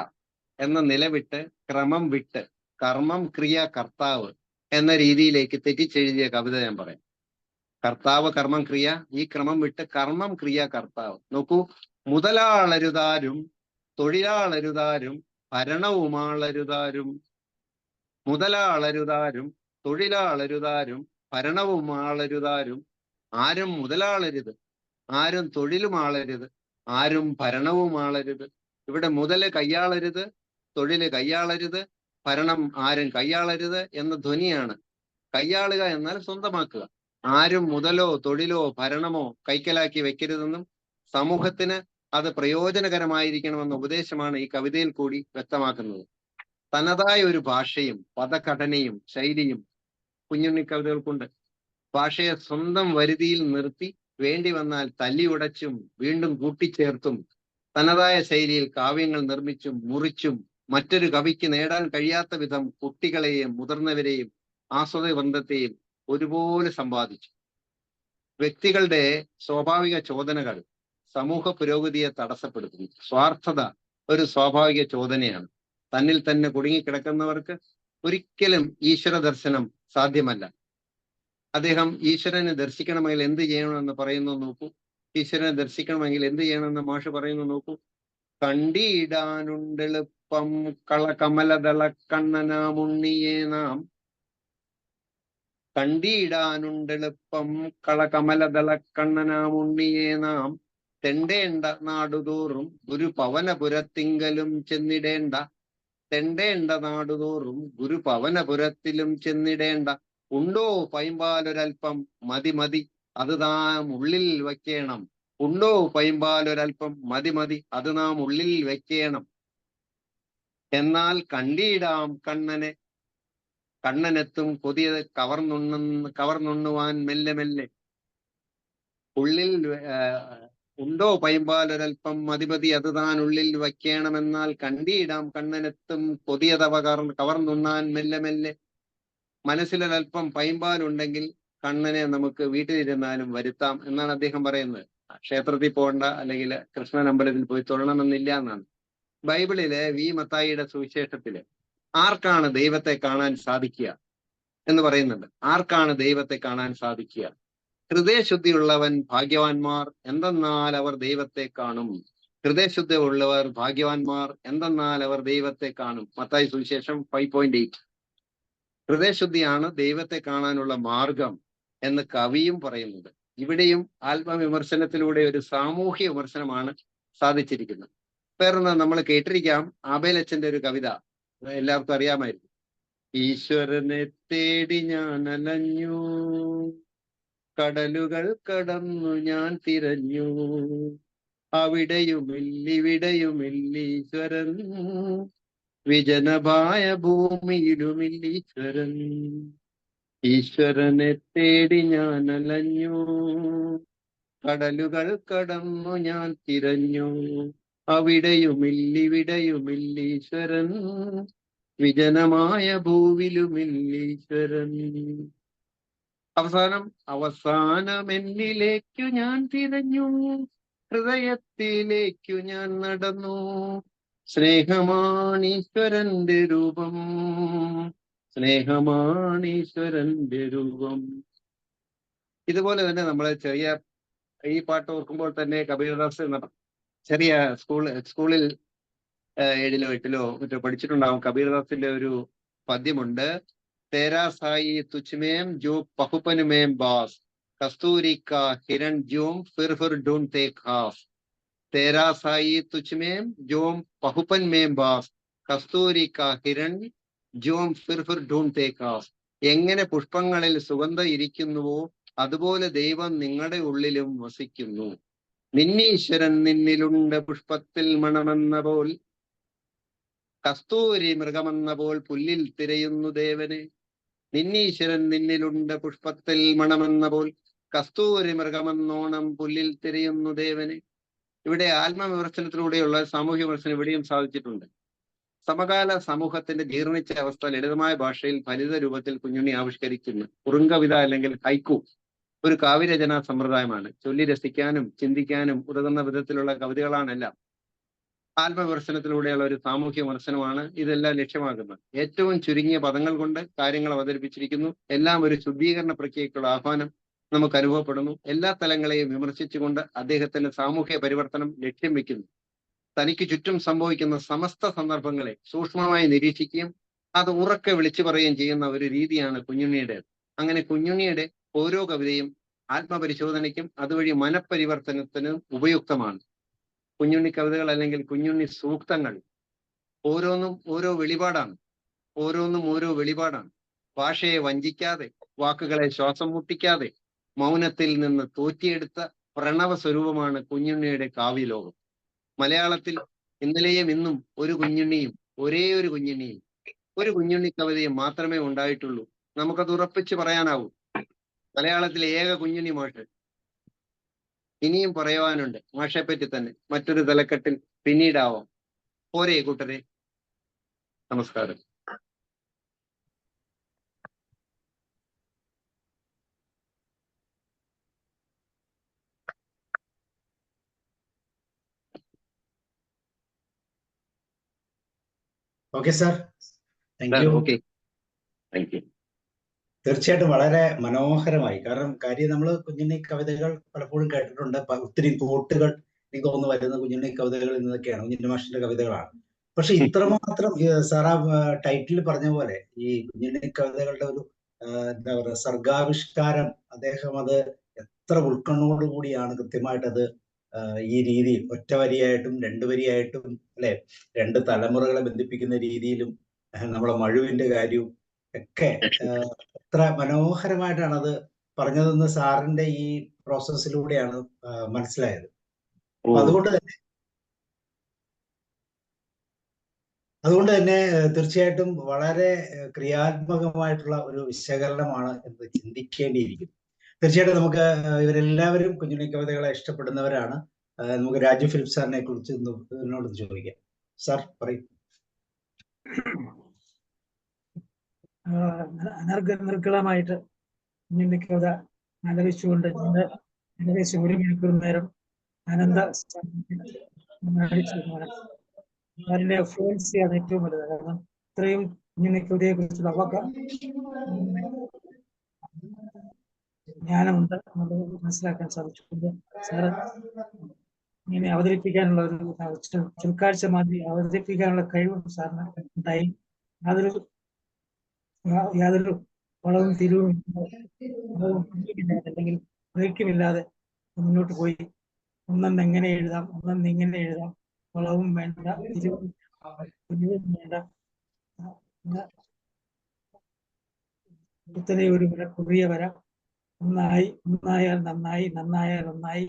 എന്ന നിലവിട്ട് ക്രമം വിട്ട് കർമ്മം ക്രിയ കർത്താവ് എന്ന രീതിയിലേക്ക് തെറ്റിച്ചെഴുതിയ കവിത ഞാൻ പറയാം. കർത്താവ് കർമ്മം ക്രിയ, ഈ ക്രമം വിട്ട് കർമ്മം ക്രിയ കർത്താവ്. നോക്കൂ, മുതലാളരുതാരും തൊഴിലാളരുതാരും ഭരണവുമാളരുതാരും. മുതലാളരുതാരും തൊഴിലാളരുതാരും ഭരണവുമാളരുതാരും. ആരും മുതലാളരുത്, ആരും തൊഴിലുമാളരുത്, ആരും ഭരണവുമാളരുത്. ഇവിടെ മുതല് കയ്യാളരുത്, തൊഴില് കയ്യാളരുത്, ഭരണം ആരും കയ്യാളരുത് എന്ന ധ്വനിയാണ്. കയ്യാളുക എന്നാൽ സ്വന്തമാക്കുക. ആരും മുതലോ തൊഴിലോ ഭരണമോ കൈക്കലാക്കി വെക്കരുതെന്നും സമൂഹത്തിന് അത് പ്രയോജനകരമായിരിക്കണമെന്ന ഉപദേശമാണ് ഈ കവിതയിൽ കൂടി വ്യക്തമാക്കുന്നത്. തനതായ ഒരു ഭാഷയും പദഘടനയും ശൈലിയും കുഞ്ഞുണ്ണി കവിതകൾക്കുണ്ട്. ഭാഷയെ സ്വന്തം വരുതിയിൽ നിർത്തി വേണ്ടി വന്നാൽ തല്ലി ഉടച്ചും വീണ്ടും കൂട്ടിച്ചേർത്തും തനതായ ശൈലിയിൽ കാവ്യങ്ങൾ നിർമ്മിച്ചും മുറിച്ചും മറ്റൊരു കവിക്ക് നേടാൻ കഴിയാത്ത വിധം കുട്ടികളെയും മുതിർന്നവരെയും ആസ്വാദക വൃന്ദത്തെയും ഒരുപോലെ സമ്പാദിച്ചു. വ്യക്തികളുടെ സ്വാഭാവിക ചോദനകൾ സമൂഹ പുരോഗതിയെ തടസ്സപ്പെടുത്തുന്നു. സ്വാർത്ഥത ഒരു സ്വാഭാവിക ചോദനയാണ്. തന്നിൽ തന്നെ കുടുങ്ങിക്കിടക്കുന്നവർക്ക് ഒരിക്കലും ഈശ്വര ദർശനം സാധ്യമല്ല. അദ്ദേഹം ഈശ്വരനെ ദർശിക്കണമെങ്കിൽ എന്ത് ചെയ്യണമെന്ന് പറയുന്നു നോക്കൂ. ഈശ്വരനെ ദർശിക്കണമെങ്കിൽ എന്ത് ചെയ്യണമെന്ന് മാഷ് പറയുന്നു നോക്കൂ. കണ്ടിടാനുണ്ടെളുപ്പം കളകമലദള കണ്ണനാമുണ്ണിയെ നാം. കണ്ടിടാനുണ്ടെളുപ്പം കളകമലദള കണ്ണനാമുണ്ണിയെ നാം. തെണ്ടേണ്ട നാടുതോറും ഗുരുപവനപുരത്തിങ്കലും ചെന്നിടേണ്ട. തെണ്ടേണ്ട നാടുതോറും ഗുരുപവനപുരത്തിലും ചെന്നിടേണ്ട. ഉണ്ടോ പൈമ്പാലൊരൽപ്പം മതി മതി അത് നാം ഉള്ളിൽ വയ്ക്കേണം. ഉണ്ടോ പൈമ്പാലൊരൽപ്പം മതി മതി അത് നാം ഉള്ളിൽ വയ്ക്കേണം. എന്നാൽ കണ്ടിടാം കണ്ണനെ, കണ്ണനെത്തും കൊതിയ കവർന്നുണ്ണുവാൻ മെല്ലെ മെല്ലെ. ഉള്ളിൽ ഉണ്ടോ പൈമ്പാലൊരൽപ്പം മതിമതി അത് താൻ ഉള്ളിൽ വയ്ക്കണമെന്നാൽ കണ്ടിടാം കണ്ണനെത്തും കൊതിയതവ കവർന്നുണ്ണാൻ മെല്ലെ മെല്ലെ. മനസ്സിലൊരൽപ്പം പൈമ്പാലുണ്ടെങ്കിൽ കണ്ണനെ നമുക്ക് വീട്ടിലിരുന്നാലും വരുത്താം എന്നാണ് അദ്ദേഹം പറയുന്നത്. ക്ഷേത്രത്തിൽ പോകണ്ട, അല്ലെങ്കിൽ കൃഷ്ണൻ അമ്പലത്തിൽ പോയി തൊഴണമെന്നില്ല എന്നാണ്. ബൈബിളിലെ വി മത്തായിയുടെ സുവിശേഷത്തില് ആർക്കാണ് ദൈവത്തെ കാണാൻ സാധിക്കുക എന്ന് പറയുന്നുണ്ട്. ആർക്കാണ് ദൈവത്തെ കാണാൻ സാധിക്കുക? ഹൃദയശുദ്ധിയുള്ളവൻ ഭാഗ്യവാന്മാർ, എന്തെന്നാൽ അവർ ദൈവത്തെ കാണും. ഹൃദയശുദ്ധി ഉള്ളവർ ഭാഗ്യവാന്മാർ, എന്തെന്നാൽ അവർ ദൈവത്തെ കാണും. മത്തായി സുവിശേഷം 5:8. ഹൃദയശുദ്ധിയാണ് ദൈവത്തെ കാണാനുള്ള മാർഗം എന്ന് കവിയും പറയുന്നത്. ഇവിടെയും ആത്മവിമർശനത്തിലൂടെ ഒരു സാമൂഹ്യ വിമർശനമാണ് സാധിച്ചിരിക്കുന്നത്. വേറൊന്ന് നമ്മൾ കേട്ടിരിക്കാം, ആബേലച്ചന്റെ ഒരു കവിത എല്ലാവർക്കും അറിയാമായിരിക്കും. ഈശ്വരനെ തേടി ഞാൻ അലഞ്ഞു, കടലുകൾ കടന്നു ഞാൻ തിരഞ്ഞു, അവിടെയുമില്ലിവിടെയുമില്ലീശ്വരൻ, വിജനമായ ഭൂമിയിലുമില്ലീശ്വരൻ. ഈശ്വരനെ തേടി ഞാൻ അലഞ്ഞു, കടലുകൾ കടന്നു ഞാൻ തിരഞ്ഞു, അവിടെയുമില്ലിവിടെയുമില്ലീശ്വരൻ, വിജനമായ ഭൂവിലുമില്ലീശ്വരൻ. അവസാനം എന്നിലേക്കു ഞാൻ തിരഞ്ഞു, ഹൃദയത്തിലേക്കു ഞാൻ നടന്നു, സ്നേഹമാണീശ്വരന്റെ രൂപം, സ്നേഹമാണീശ്വരന്റെ രൂപം. ഇതുപോലെ തന്നെ നമ്മളെ ചെറിയ ഈ പാട്ട് ഓർക്കുമ്പോൾ തന്നെ കബീർദാസ് ചെറിയ സ്കൂളിൽ 7-ലോ 8-ലോ മറ്റോ പഠിച്ചിട്ടുണ്ടാവും. കബീർദാസിന്റെ ഒരു പദ്യമുണ്ട്. തേരാ സായി തുച്ച്മേം ജോ പഹുപനുമേം ബാസ്, കസ്തൂരി കാ ഹിരൺ ജോം ഫിർ ഡൂൺതേ ഖാസ്. തേരാ സായി തുച്ച്മേം ജോം പഹുപൻ മേം ബാസ്, കസ്തൂരി കാ ഹിരൺ ജോം ഫിർ ഡൂൺതേ ഖാസ്. എങ്ങനെ പുഷ്പങ്ങളിൽ സുഗന്ധം ഇരിക്കുന്നുവോ അതുപോലെ ദൈവം നിങ്ങളുടെ ഉള്ളിലും വസിക്കുന്നു. നിന്നീശ്വരൻ നിന്നിലുണ്ട് പുഷ്പത്തിൽ മണമെന്ന പോൽ, കസ്തൂരി മൃഗമെന്ന പോൽ പുല്ലിൽ തിരയുന്നു ദേവനെ. നിന്നീശ്വരൻ നിന്നിലുണ്ട് പുഷ്പത്തിൽ മണമെന്ന പോൽ, കസ്തൂരി മൃഗമെന്നോണം പുല്ലിൽ തിരയുന്നു ദേവനെ. ഇവിടെ ആത്മവിമർശനത്തിലൂടെയുള്ള സാമൂഹ്യ വിമർശനം ഇവിടെയും സാധിച്ചിട്ടുണ്ട്. സമകാല സമൂഹത്തിന്റെ ജീർണിച്ച അവസ്ഥ ലളിതമായ ഭാഷയിൽ ഫലിത രൂപത്തിൽ കുഞ്ഞുണ്ണി ആവിഷ്കരിക്കുന്നു. കുറുങ്കവിത അല്ലെങ്കിൽ ഹൈക്കു ഒരു കാവ്യരചനാ സമ്പ്രദായമാണ്. ചൊല്ലി രസിക്കാനും ചിന്തിക്കാനും ഉതകുന്ന വിധത്തിലുള്ള കവിതകളാണെല്ലാം. ആത്മവിമർശനത്തിലൂടെയുള്ള ഒരു സാമൂഹ്യ വിമർശനമാണ് ഇതെല്ലാം ലക്ഷ്യമാക്കുന്നത്. ഏറ്റവും ചുരുങ്ങിയ പദങ്ങൾ കൊണ്ട് കാര്യങ്ങൾ അവതരിപ്പിച്ചിരിക്കുന്നു. എല്ലാം ഒരു ശുദ്ധീകരണ പ്രക്രിയയ്ക്കുള്ള ആഹ്വാനം നമുക്ക് അനുഭവപ്പെടുന്നു. എല്ലാ തലങ്ങളെയും വിമർശിച്ചുകൊണ്ട് അദ്ദേഹത്തിന്റെ സാമൂഹ്യ പരിവർത്തനം ലക്ഷ്യം വെക്കുന്നു. തനിക്ക് ചുറ്റും സംഭവിക്കുന്ന സമസ്ത സന്ദർഭങ്ങളെ സൂക്ഷ്മമായി നിരീക്ഷിക്കുകയും അത് ഉറക്കെ വിളിച്ചു പറയുകയും ചെയ്യുന്ന ഒരു രീതിയാണ് കുഞ്ഞുണ്ണിയുടെ. അങ്ങനെ കുഞ്ഞുണ്ണിയുടെ ഓരോ കവിതയും ആത്മപരിശോധനയ്ക്കും അതുവഴി മനഃപരിവർത്തനത്തിനും ഉപയുക്തമാണ്. കുഞ്ഞുണ്ണി കവിതകൾ അല്ലെങ്കിൽ കുഞ്ഞുണ്ണി സൂക്തങ്ങൾ ഓരോന്നും ഓരോ വെളിപാടാണ്. ഓരോന്നും ഓരോ വെളിപാടാണ്. ഭാഷയെ വഞ്ചിക്കാതെ, വാക്കുകളെ ശ്വാസം മുട്ടിക്കാതെ, മൗനത്തിൽ നിന്ന് തോറ്റിയെടുത്ത പ്രണവ സ്വരൂപമാണ് കുഞ്ഞുണ്ണിയുടെ കാവ്യലോകം. മലയാളത്തിൽ ഇന്നലെയും ഇന്നും ഒരു കുഞ്ഞുണ്ണിയും, ഒരേ ഒരു കുഞ്ഞുണ്ണിയും, ഒരു കുഞ്ഞുണ്ണി കവിതയും മാത്രമേ ഉണ്ടായിട്ടുള്ളൂ. നമുക്കത് ഉറപ്പിച്ച് പറയാനാവൂ. മലയാളത്തിലെ ഏക കുഞ്ഞുണ്ണി മാഷ്. ഇനിയും പറയുവാനുണ്ട് മാഷെ പറ്റി തന്നെ, മറ്റൊരു തലക്കെട്ടിൽ പിന്നീടാവാം. പോരെ കൂട്ടരെ, നമസ്കാരം. Okay sir, thank U. Okay, thank U. തീർച്ചയായിട്ടും വളരെ മനോഹരമായി. കാര്യം നമ്മൾ കുഞ്ഞുണ്ണി കവിതകൾ പലപ്പോഴും കേട്ടിട്ടുണ്ട്. ഒത്തിരി കോട്ടുകൾ എനിക്ക് തോന്നുന്നു വരുന്ന കുഞ്ഞുണ്ണി കവിതകളിൽ നിന്നൊക്കെയാണ്, കുഞ്ഞുണ്ണി മാഷിന്റെ കവിതകളാണ്. പക്ഷെ ഇത്രമാത്രം സാർ ആ ടൈറ്റിൽ പറഞ്ഞ പോലെ ഈ കുഞ്ഞുണ്ണി കവിതകളുടെ ഒരു എന്താ പറയുക സർഗാവിഷ്കാരം, അദ്ദേഹം അത് എത്ര ഉൾക്കണ്ണോടുകൂടിയാണ് കൃത്യമായിട്ടത് ഈ രീതിയിൽ ഒറ്റ വരിയായിട്ടും 2 വരിയായിട്ടും അല്ലെ, 2 തലമുറകളെ ബന്ധിപ്പിക്കുന്ന രീതിയിലും നമ്മളെ മഴുവിന്റെ കാര്യവും ഒക്കെ എത്ര മനോഹരമായിട്ടാണ് അത് പറഞ്ഞതെന്ന് സാറിന്റെ ഈ പ്രോസസ്സിലൂടെയാണ് മനസ്സിലായത്. അതുകൊണ്ട് തന്നെ തീർച്ചയായിട്ടും വളരെ ക്രിയാത്മകമായിട്ടുള്ള ഒരു വിശകലനമാണ് എന്ന് ചിന്തിക്കേണ്ടിയിരിക്കുന്നു. തീർച്ചയായിട്ടും നമുക്ക് ഇവരെല്ലാവരും കുഞ്ഞുണ്ണി കവിതകളെ ഇഷ്ടപ്പെടുന്നവരാണ്. നമുക്ക് രാജു ഫിലിപ്പ് സാറിനെ കുറിച്ച് എന്നോട് ചോദിക്കാം. സാർ പറയും. അനർഗളമായിട്ട് കുഞ്ഞുണ്ണി കവിത ആലപിച്ചുകൊണ്ട് ഏകദേശം 1 മണിക്കൂർ നേരം ആനന്ദ അതിന്റെ ഫ്ലുവൻസിയാണ് ഏറ്റവും വലുത്. കാരണം ഇത്രയും കുഞ്ഞുണ്ണി കവിതയെ കുറിച്ചുള്ള ജ്ഞാനമുണ്ട്, നമുക്ക് മനസ്സിലാക്കാൻ സാധിച്ചിട്ടുണ്ട്. സാറ് ഇങ്ങനെ അവതരിപ്പിക്കാനുള്ള ഒരു ചുൽക്കാഴ്ച മാതിരി അവതരിപ്പിക്കാനുള്ള കഴിവും സാറിന് ഉണ്ടായി. യാതൊരു വളവും തിരിവും അല്ലെങ്കിൽ ബ്രേക്കുമില്ലാതെ മുന്നോട്ട് പോയി. ഒന്നെന്ന് എങ്ങനെ എഴുതാം, ഒന്നെന്ന് ഇങ്ങനെ എഴുതാം, വളവും വേണ്ട, കുഞ്ഞും വേണ്ട, ഇത്തരം ഒരു വര, കുറിയ വര, ഒന്നായാൽ നന്നായി, നന്നായാൽ ഒന്നായി,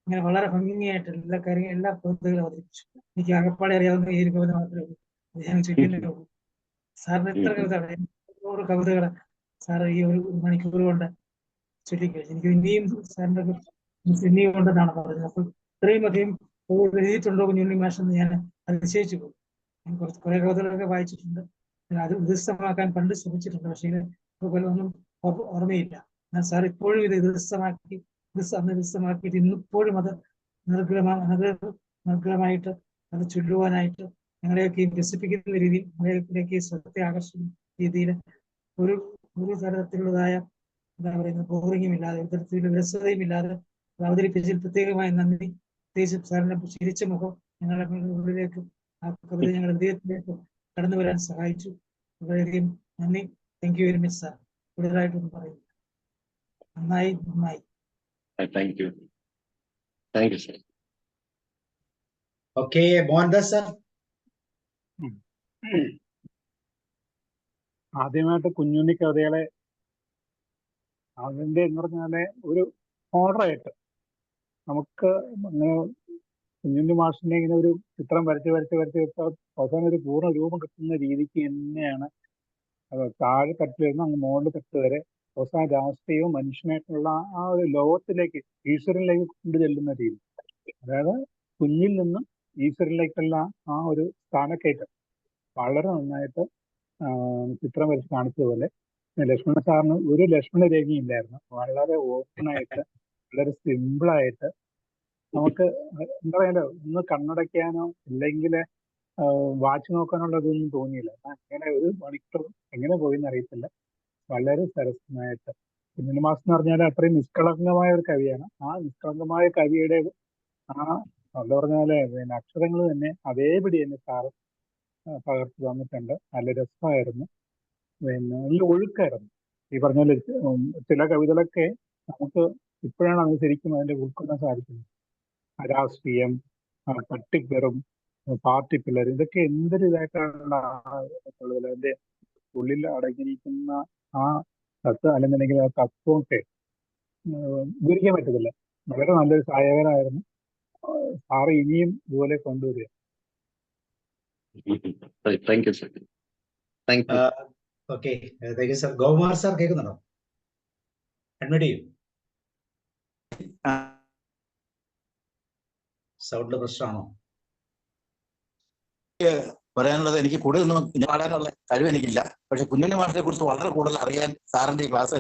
അങ്ങനെ വളരെ ഭംഗിയായിട്ട് എല്ലാ കാര്യങ്ങളും എല്ലാ കവിതകളും അവതരിപ്പിച്ചു. എനിക്ക് അകപ്പാടെ അറിയാവുന്ന ഈ ഒരു കവിത മാത്രമേ ഉള്ളൂ, ഞാൻ ചൊല്ലിയേ ഉള്ളൂ. സാറിന് എത്ര കവിത 100 കവിതകൾ സാറ് ഈ ഒരു മണിക്കൂർ കൊണ്ട് ചൊല്ലിക്കഴിച്ചു. എനിക്ക് ഇനിയും സാറിന്റെ ഇനിയും ഉണ്ടെന്നാണ് പറഞ്ഞത്. അപ്പോൾ ഇത്രയും അധികം എഴുതിയിട്ടുണ്ടോ കുഞ്ഞുണ്ണി മാഷെന്ന് ഞാൻ അതിശയിച്ചു പോകും. ഞാൻ കുറെ കവിതകളൊക്കെ വായിച്ചിട്ടുണ്ട്, അത് ഹൃദയസ്ഥമാക്കാൻ പണ്ട് ശ്രമിച്ചിട്ടുണ്ട്, പക്ഷേ ഒന്നും ഓർമ്മയില്ല. എന്നാൽ സാർ ഇപ്പോഴും ഇത് ഹൃദയസ്ഥമാക്കി ഹൃദയസ്ഥമാക്കിയിട്ട് ഇന്നിപ്പോഴും അത് നിർഗ്രഹമായിട്ട് അത് ചൊല്ലുവാനായിട്ട് ഞങ്ങളെയൊക്കെ രസിപ്പിക്കുന്ന രീതിയിൽ, ഞങ്ങളെയൊക്കെ ശ്രദ്ധ ആകർഷിക്കുന്ന രീതിയിൽ ഒരു തരത്തിലുള്ളതായ എന്താ പറയുന്നത് ബോറിങ്ങും ഇല്ലാതെ, ഒരു തരത്തിലുള്ള വിരസതയും ഇല്ലാതെ അവതരിപ്പിച്ചതിൽ പ്രത്യേകമായ നന്ദി. പ്രത്യേകിച്ച് സാറിന്റെ ചിരിച്ച മുഖം ഞങ്ങളുടെ ഉള്ളിലേക്ക്, ആ കവിത ഞങ്ങളുടെ ഹൃദയത്തിലേക്ക് കടന്നു വരാൻ സഹായിച്ചു. വളരെയധികം നന്ദി. Thank you very much sir. കൂടുതലായിട്ടൊന്നും പറയുന്നു. നന്നായി. Thank you. Thank you sir. Okay, Mohandas sir. ആദ്യമായിട്ട് കുഞ്ഞുണ്ണി കവിതകളെ അതിന്റെ എന്ന് പറഞ്ഞാല് ഒരു ഓർഡറായിട്ട് നമുക്ക് അങ്ങനെ കുഞ്ഞുണ്ണി മാഷിനെ ഇങ്ങനെ ഒരു ചിത്രം വരച്ച് അവസാനം ഒരു പൂർണ്ണ രൂപം കിട്ടുന്ന രീതിക്ക് തന്നെയാണ് താഴെ തട്ടിൽ നിന്ന് അങ്ങ് മുകളിൽ തട്ട് വരെ അവസാന രാഷ്ട്രീയവും മനുഷ്യനായിട്ടുള്ള ആ ഒരു ലോകത്തിലേക്ക്, ഈശ്വരനിലേക്ക് കൊണ്ടു ചെല്ലുന്ന രീതി. അതായത് കുഞ്ഞിൽ നിന്നും ഈശ്വരനിലേക്കുള്ള ആ ഒരു സ്ഥാനക്കയറ്റം വളരെ നന്നായിട്ട് ചിത്രം വരച്ച് കാണിച്ചതുപോലെ ലക്ഷ്മണ സാറിന് ഒരു ലക്ഷ്മണ രേഖയില്ലായിരുന്നു. വളരെ ഓപ്പണായിട്ട്, വളരെ സിമ്പിളായിട്ട് നമുക്ക് എന്താ പറയാലോ, ഒന്ന് കണ്ണടയ്ക്കാനോ അല്ലെങ്കിൽ വാച്ച് നോക്കാനുള്ള ഇതൊന്നും തോന്നിയില്ല. അങ്ങനെ ഒരു മണിക്കൂർ എങ്ങനെ പോയിന്ന് അറിയത്തില്ല. വളരെ സരസമായിട്ട് കുഞ്ഞുണ്ണി മാഷ് എന്ന് പറഞ്ഞാൽ അത്രയും നിഷ്കളങ്കമായ ഒരു കവിയാണ്. ആ നിഷ്കളങ്കമായ കവിയുടെ എന്താ പറഞ്ഞാല് പിന്നെ അക്ഷരങ്ങൾ തന്നെ അതേപടി തന്നെ സാറ് പകർത്തി തന്നിട്ടുണ്ട്. നല്ല രസമായിരുന്നു, പിന്നെ നല്ല ഒഴുക്കായിരുന്നു. ഈ പറഞ്ഞ പോലെ ചില കവിതകളൊക്കെ നമുക്ക് ഇപ്പോഴാണ് അത് ശരിക്കും അതിന്റെ ഉൾക്കൊള്ളാൻ സാധിക്കുന്നത്. രാഷ്ട്രീയം, തട്ടിപ്പെറും, പാർട്ടി പിള്ളേർ, ഇതൊക്കെ എന്തൊരു ഇതായിട്ടാണ് അതിന്റെ ഉള്ളിൽ അടങ്ങിയിരിക്കുന്ന ആ അല്ലെന്നുണ്ടെങ്കിൽ ആ തത്വമൊക്കെ വിവരിക്കാൻ പറ്റത്തില്ല. വളരെ നല്ലൊരു സഹായകരായിരുന്നു. സാറ് ഇനിയും ഇതുപോലെ കൊണ്ടുവരിക. Thank you sir. Thank U. Okay, thank you sir. ഗോകുമാർ sir കേൾക്കുന്നുണ്ടോ? അഡ്മിറ്റ് ചെയ്യും. സൗണ്ട് പ്രശ്നമാണോ? പറയാനുള്ളത് എനിക്ക് കൂടുതലൊന്നും പാടാനുള്ള കഴിവ് എനിക്കില്ല. പക്ഷെ കുഞ്ഞുണ്ണി മാഷിനെ കുറിച്ച് വളരെ കൂടുതൽ അറിയാൻ സാറിന്റെ ഈ ക്ലാസ്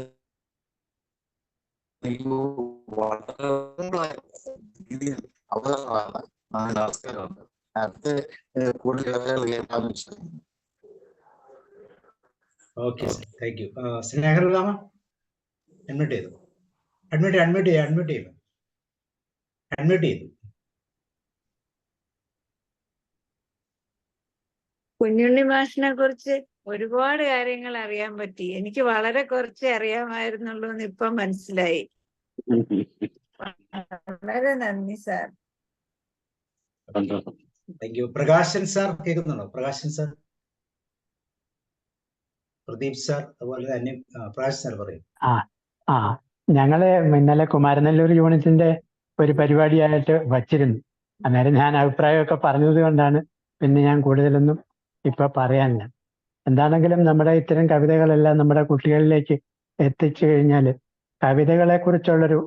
വളരെ രീതിയിൽ അവതരണമാണ്. നമസ്കാരമുണ്ട്. അടുത്ത് കൂടുതൽ കഥകൾ കേൾക്കാമെന്ന് വിശ്വസിക്കുന്നു. Okay sir, thank you. സ്നേഹരാമ അഡ്മിറ്റ് ചെയ്തു. അഡ്മിറ്റ് ചെയ്തു. കുഞ്ഞുണ്ണി മാഷിനെ കുറിച്ച് ഒരുപാട് കാര്യങ്ങൾ അറിയാൻ പറ്റി. എനിക്ക് വളരെ കുറച്ചേ അറിയാമായിരുന്നുള്ളൂ എന്ന് ഇപ്പൊ മനസ്സിലായി. വളരെ നന്ദി sir. Thank U. Prakashan sir കേൾക്കുന്നുണ്ടോ? പ്രകാശൻ സാർ, പ്രദീപ് സാർ, അതുപോലെ തന്നെ പ്രകാശ് സാർ പറയും. ഞങ്ങള് ഇന്നലെ കുമാരനെല്ലൂർ യൂണിറ്റിന്റെ ഒരു പരിപാടിയായിട്ട് വച്ചിരുന്നു. അന്നേരം ഞാൻ അഭിപ്രായമൊക്കെ പറഞ്ഞത് കൊണ്ടാണ് പിന്നെ ഞാൻ കൂടുതലൊന്നും ഇപ്പൊ പറയാനില്ല. എന്താണെങ്കിലും നമ്മുടെ ഇത്തരം കവിതകളെല്ലാം നമ്മുടെ കുട്ടികളിലേക്ക് എത്തിച്ചു കഴിഞ്ഞാൽ കവിതകളെ കുറിച്ചുള്ളൊരു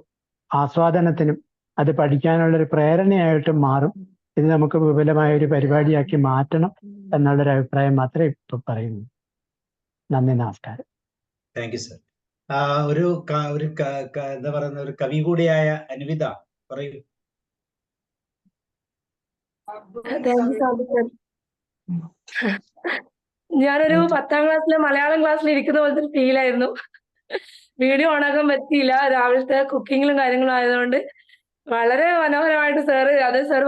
ആസ്വാദനത്തിനും അത് പഠിക്കാനുള്ളൊരു പ്രേരണയായിട്ടും മാറും. ഇത് നമുക്ക് വിപുലമായ ഒരു പരിപാടിയാക്കി മാറ്റണം എന്നുള്ളൊരു അഭിപ്രായം മാത്രമേ ഇപ്പൊ പറയുന്നു. നന്ദി, നമസ്കാരം. Thank you sir. എന്താ പറയുന്ന ഒരു കവി കൂടിയായ അനുവിത പറയൂ. ഞാനൊരു 10ാം ക്ലാസ്സിലെ മലയാളം ക്ലാസ്സിൽ ഇരിക്കുന്ന പോലത്തെ ഒരു ഫീലായിരുന്നു. വീഡിയോ ഓണാക്കാൻ പറ്റിയില്ല, രാവിലത്തെ കുക്കിങ്ങിലും കാര്യങ്ങളും ആയതുകൊണ്ട്. വളരെ മനോഹരമായിട്ട് സാറ്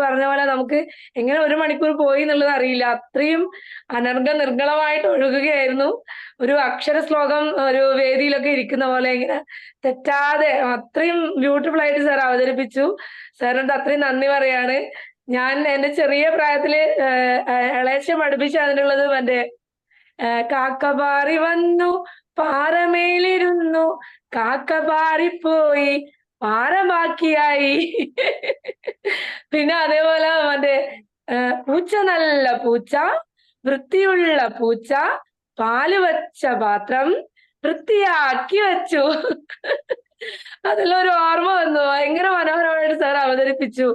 പറഞ്ഞ പോലെ നമുക്ക് എങ്ങനെ 1 മണിക്കൂർ പോയി എന്നുള്ളത് അറിയില്ല. അത്രയും നിർഗളമായിട്ട് ഒഴുകുകയായിരുന്നു. ഒരു അക്ഷര ശ്ലോകം ഒരു വേദിയിലൊക്കെ ഇരിക്കുന്ന പോലെ ഇങ്ങനെ തെറ്റാതെ അത്രയും ബ്യൂട്ടിഫുൾ ആയിട്ട് സാർ അവതരിപ്പിച്ചു. സാറിനോട് അത്രയും നന്ദി പറയാണ്. ഞാൻ എന്റെ ചെറിയ പ്രായത്തില് ഇളയച്ചൻ പഠിപ്പിച്ച അതിനുള്ളത് മറ്റേ കാക്ക പാറി വന്നു പാറമേലിരുന്നു കാക്ക പാറിപ്പോയി പാറ ബാക്കിയായി. പിന്നെ അതേപോലെ മറ്റേ പൂച്ച നല്ല പൂച്ച വൃത്തിയുള്ള പൂച്ച പാല് വച്ച പാത്രം വൃത്തിയാക്കി വെച്ചു. അതിലൊരു ഓർമ്മ വന്നു. ഭയങ്കര മനോഹരമായിട്ട് സാർ അവതരിപ്പിച്ചു.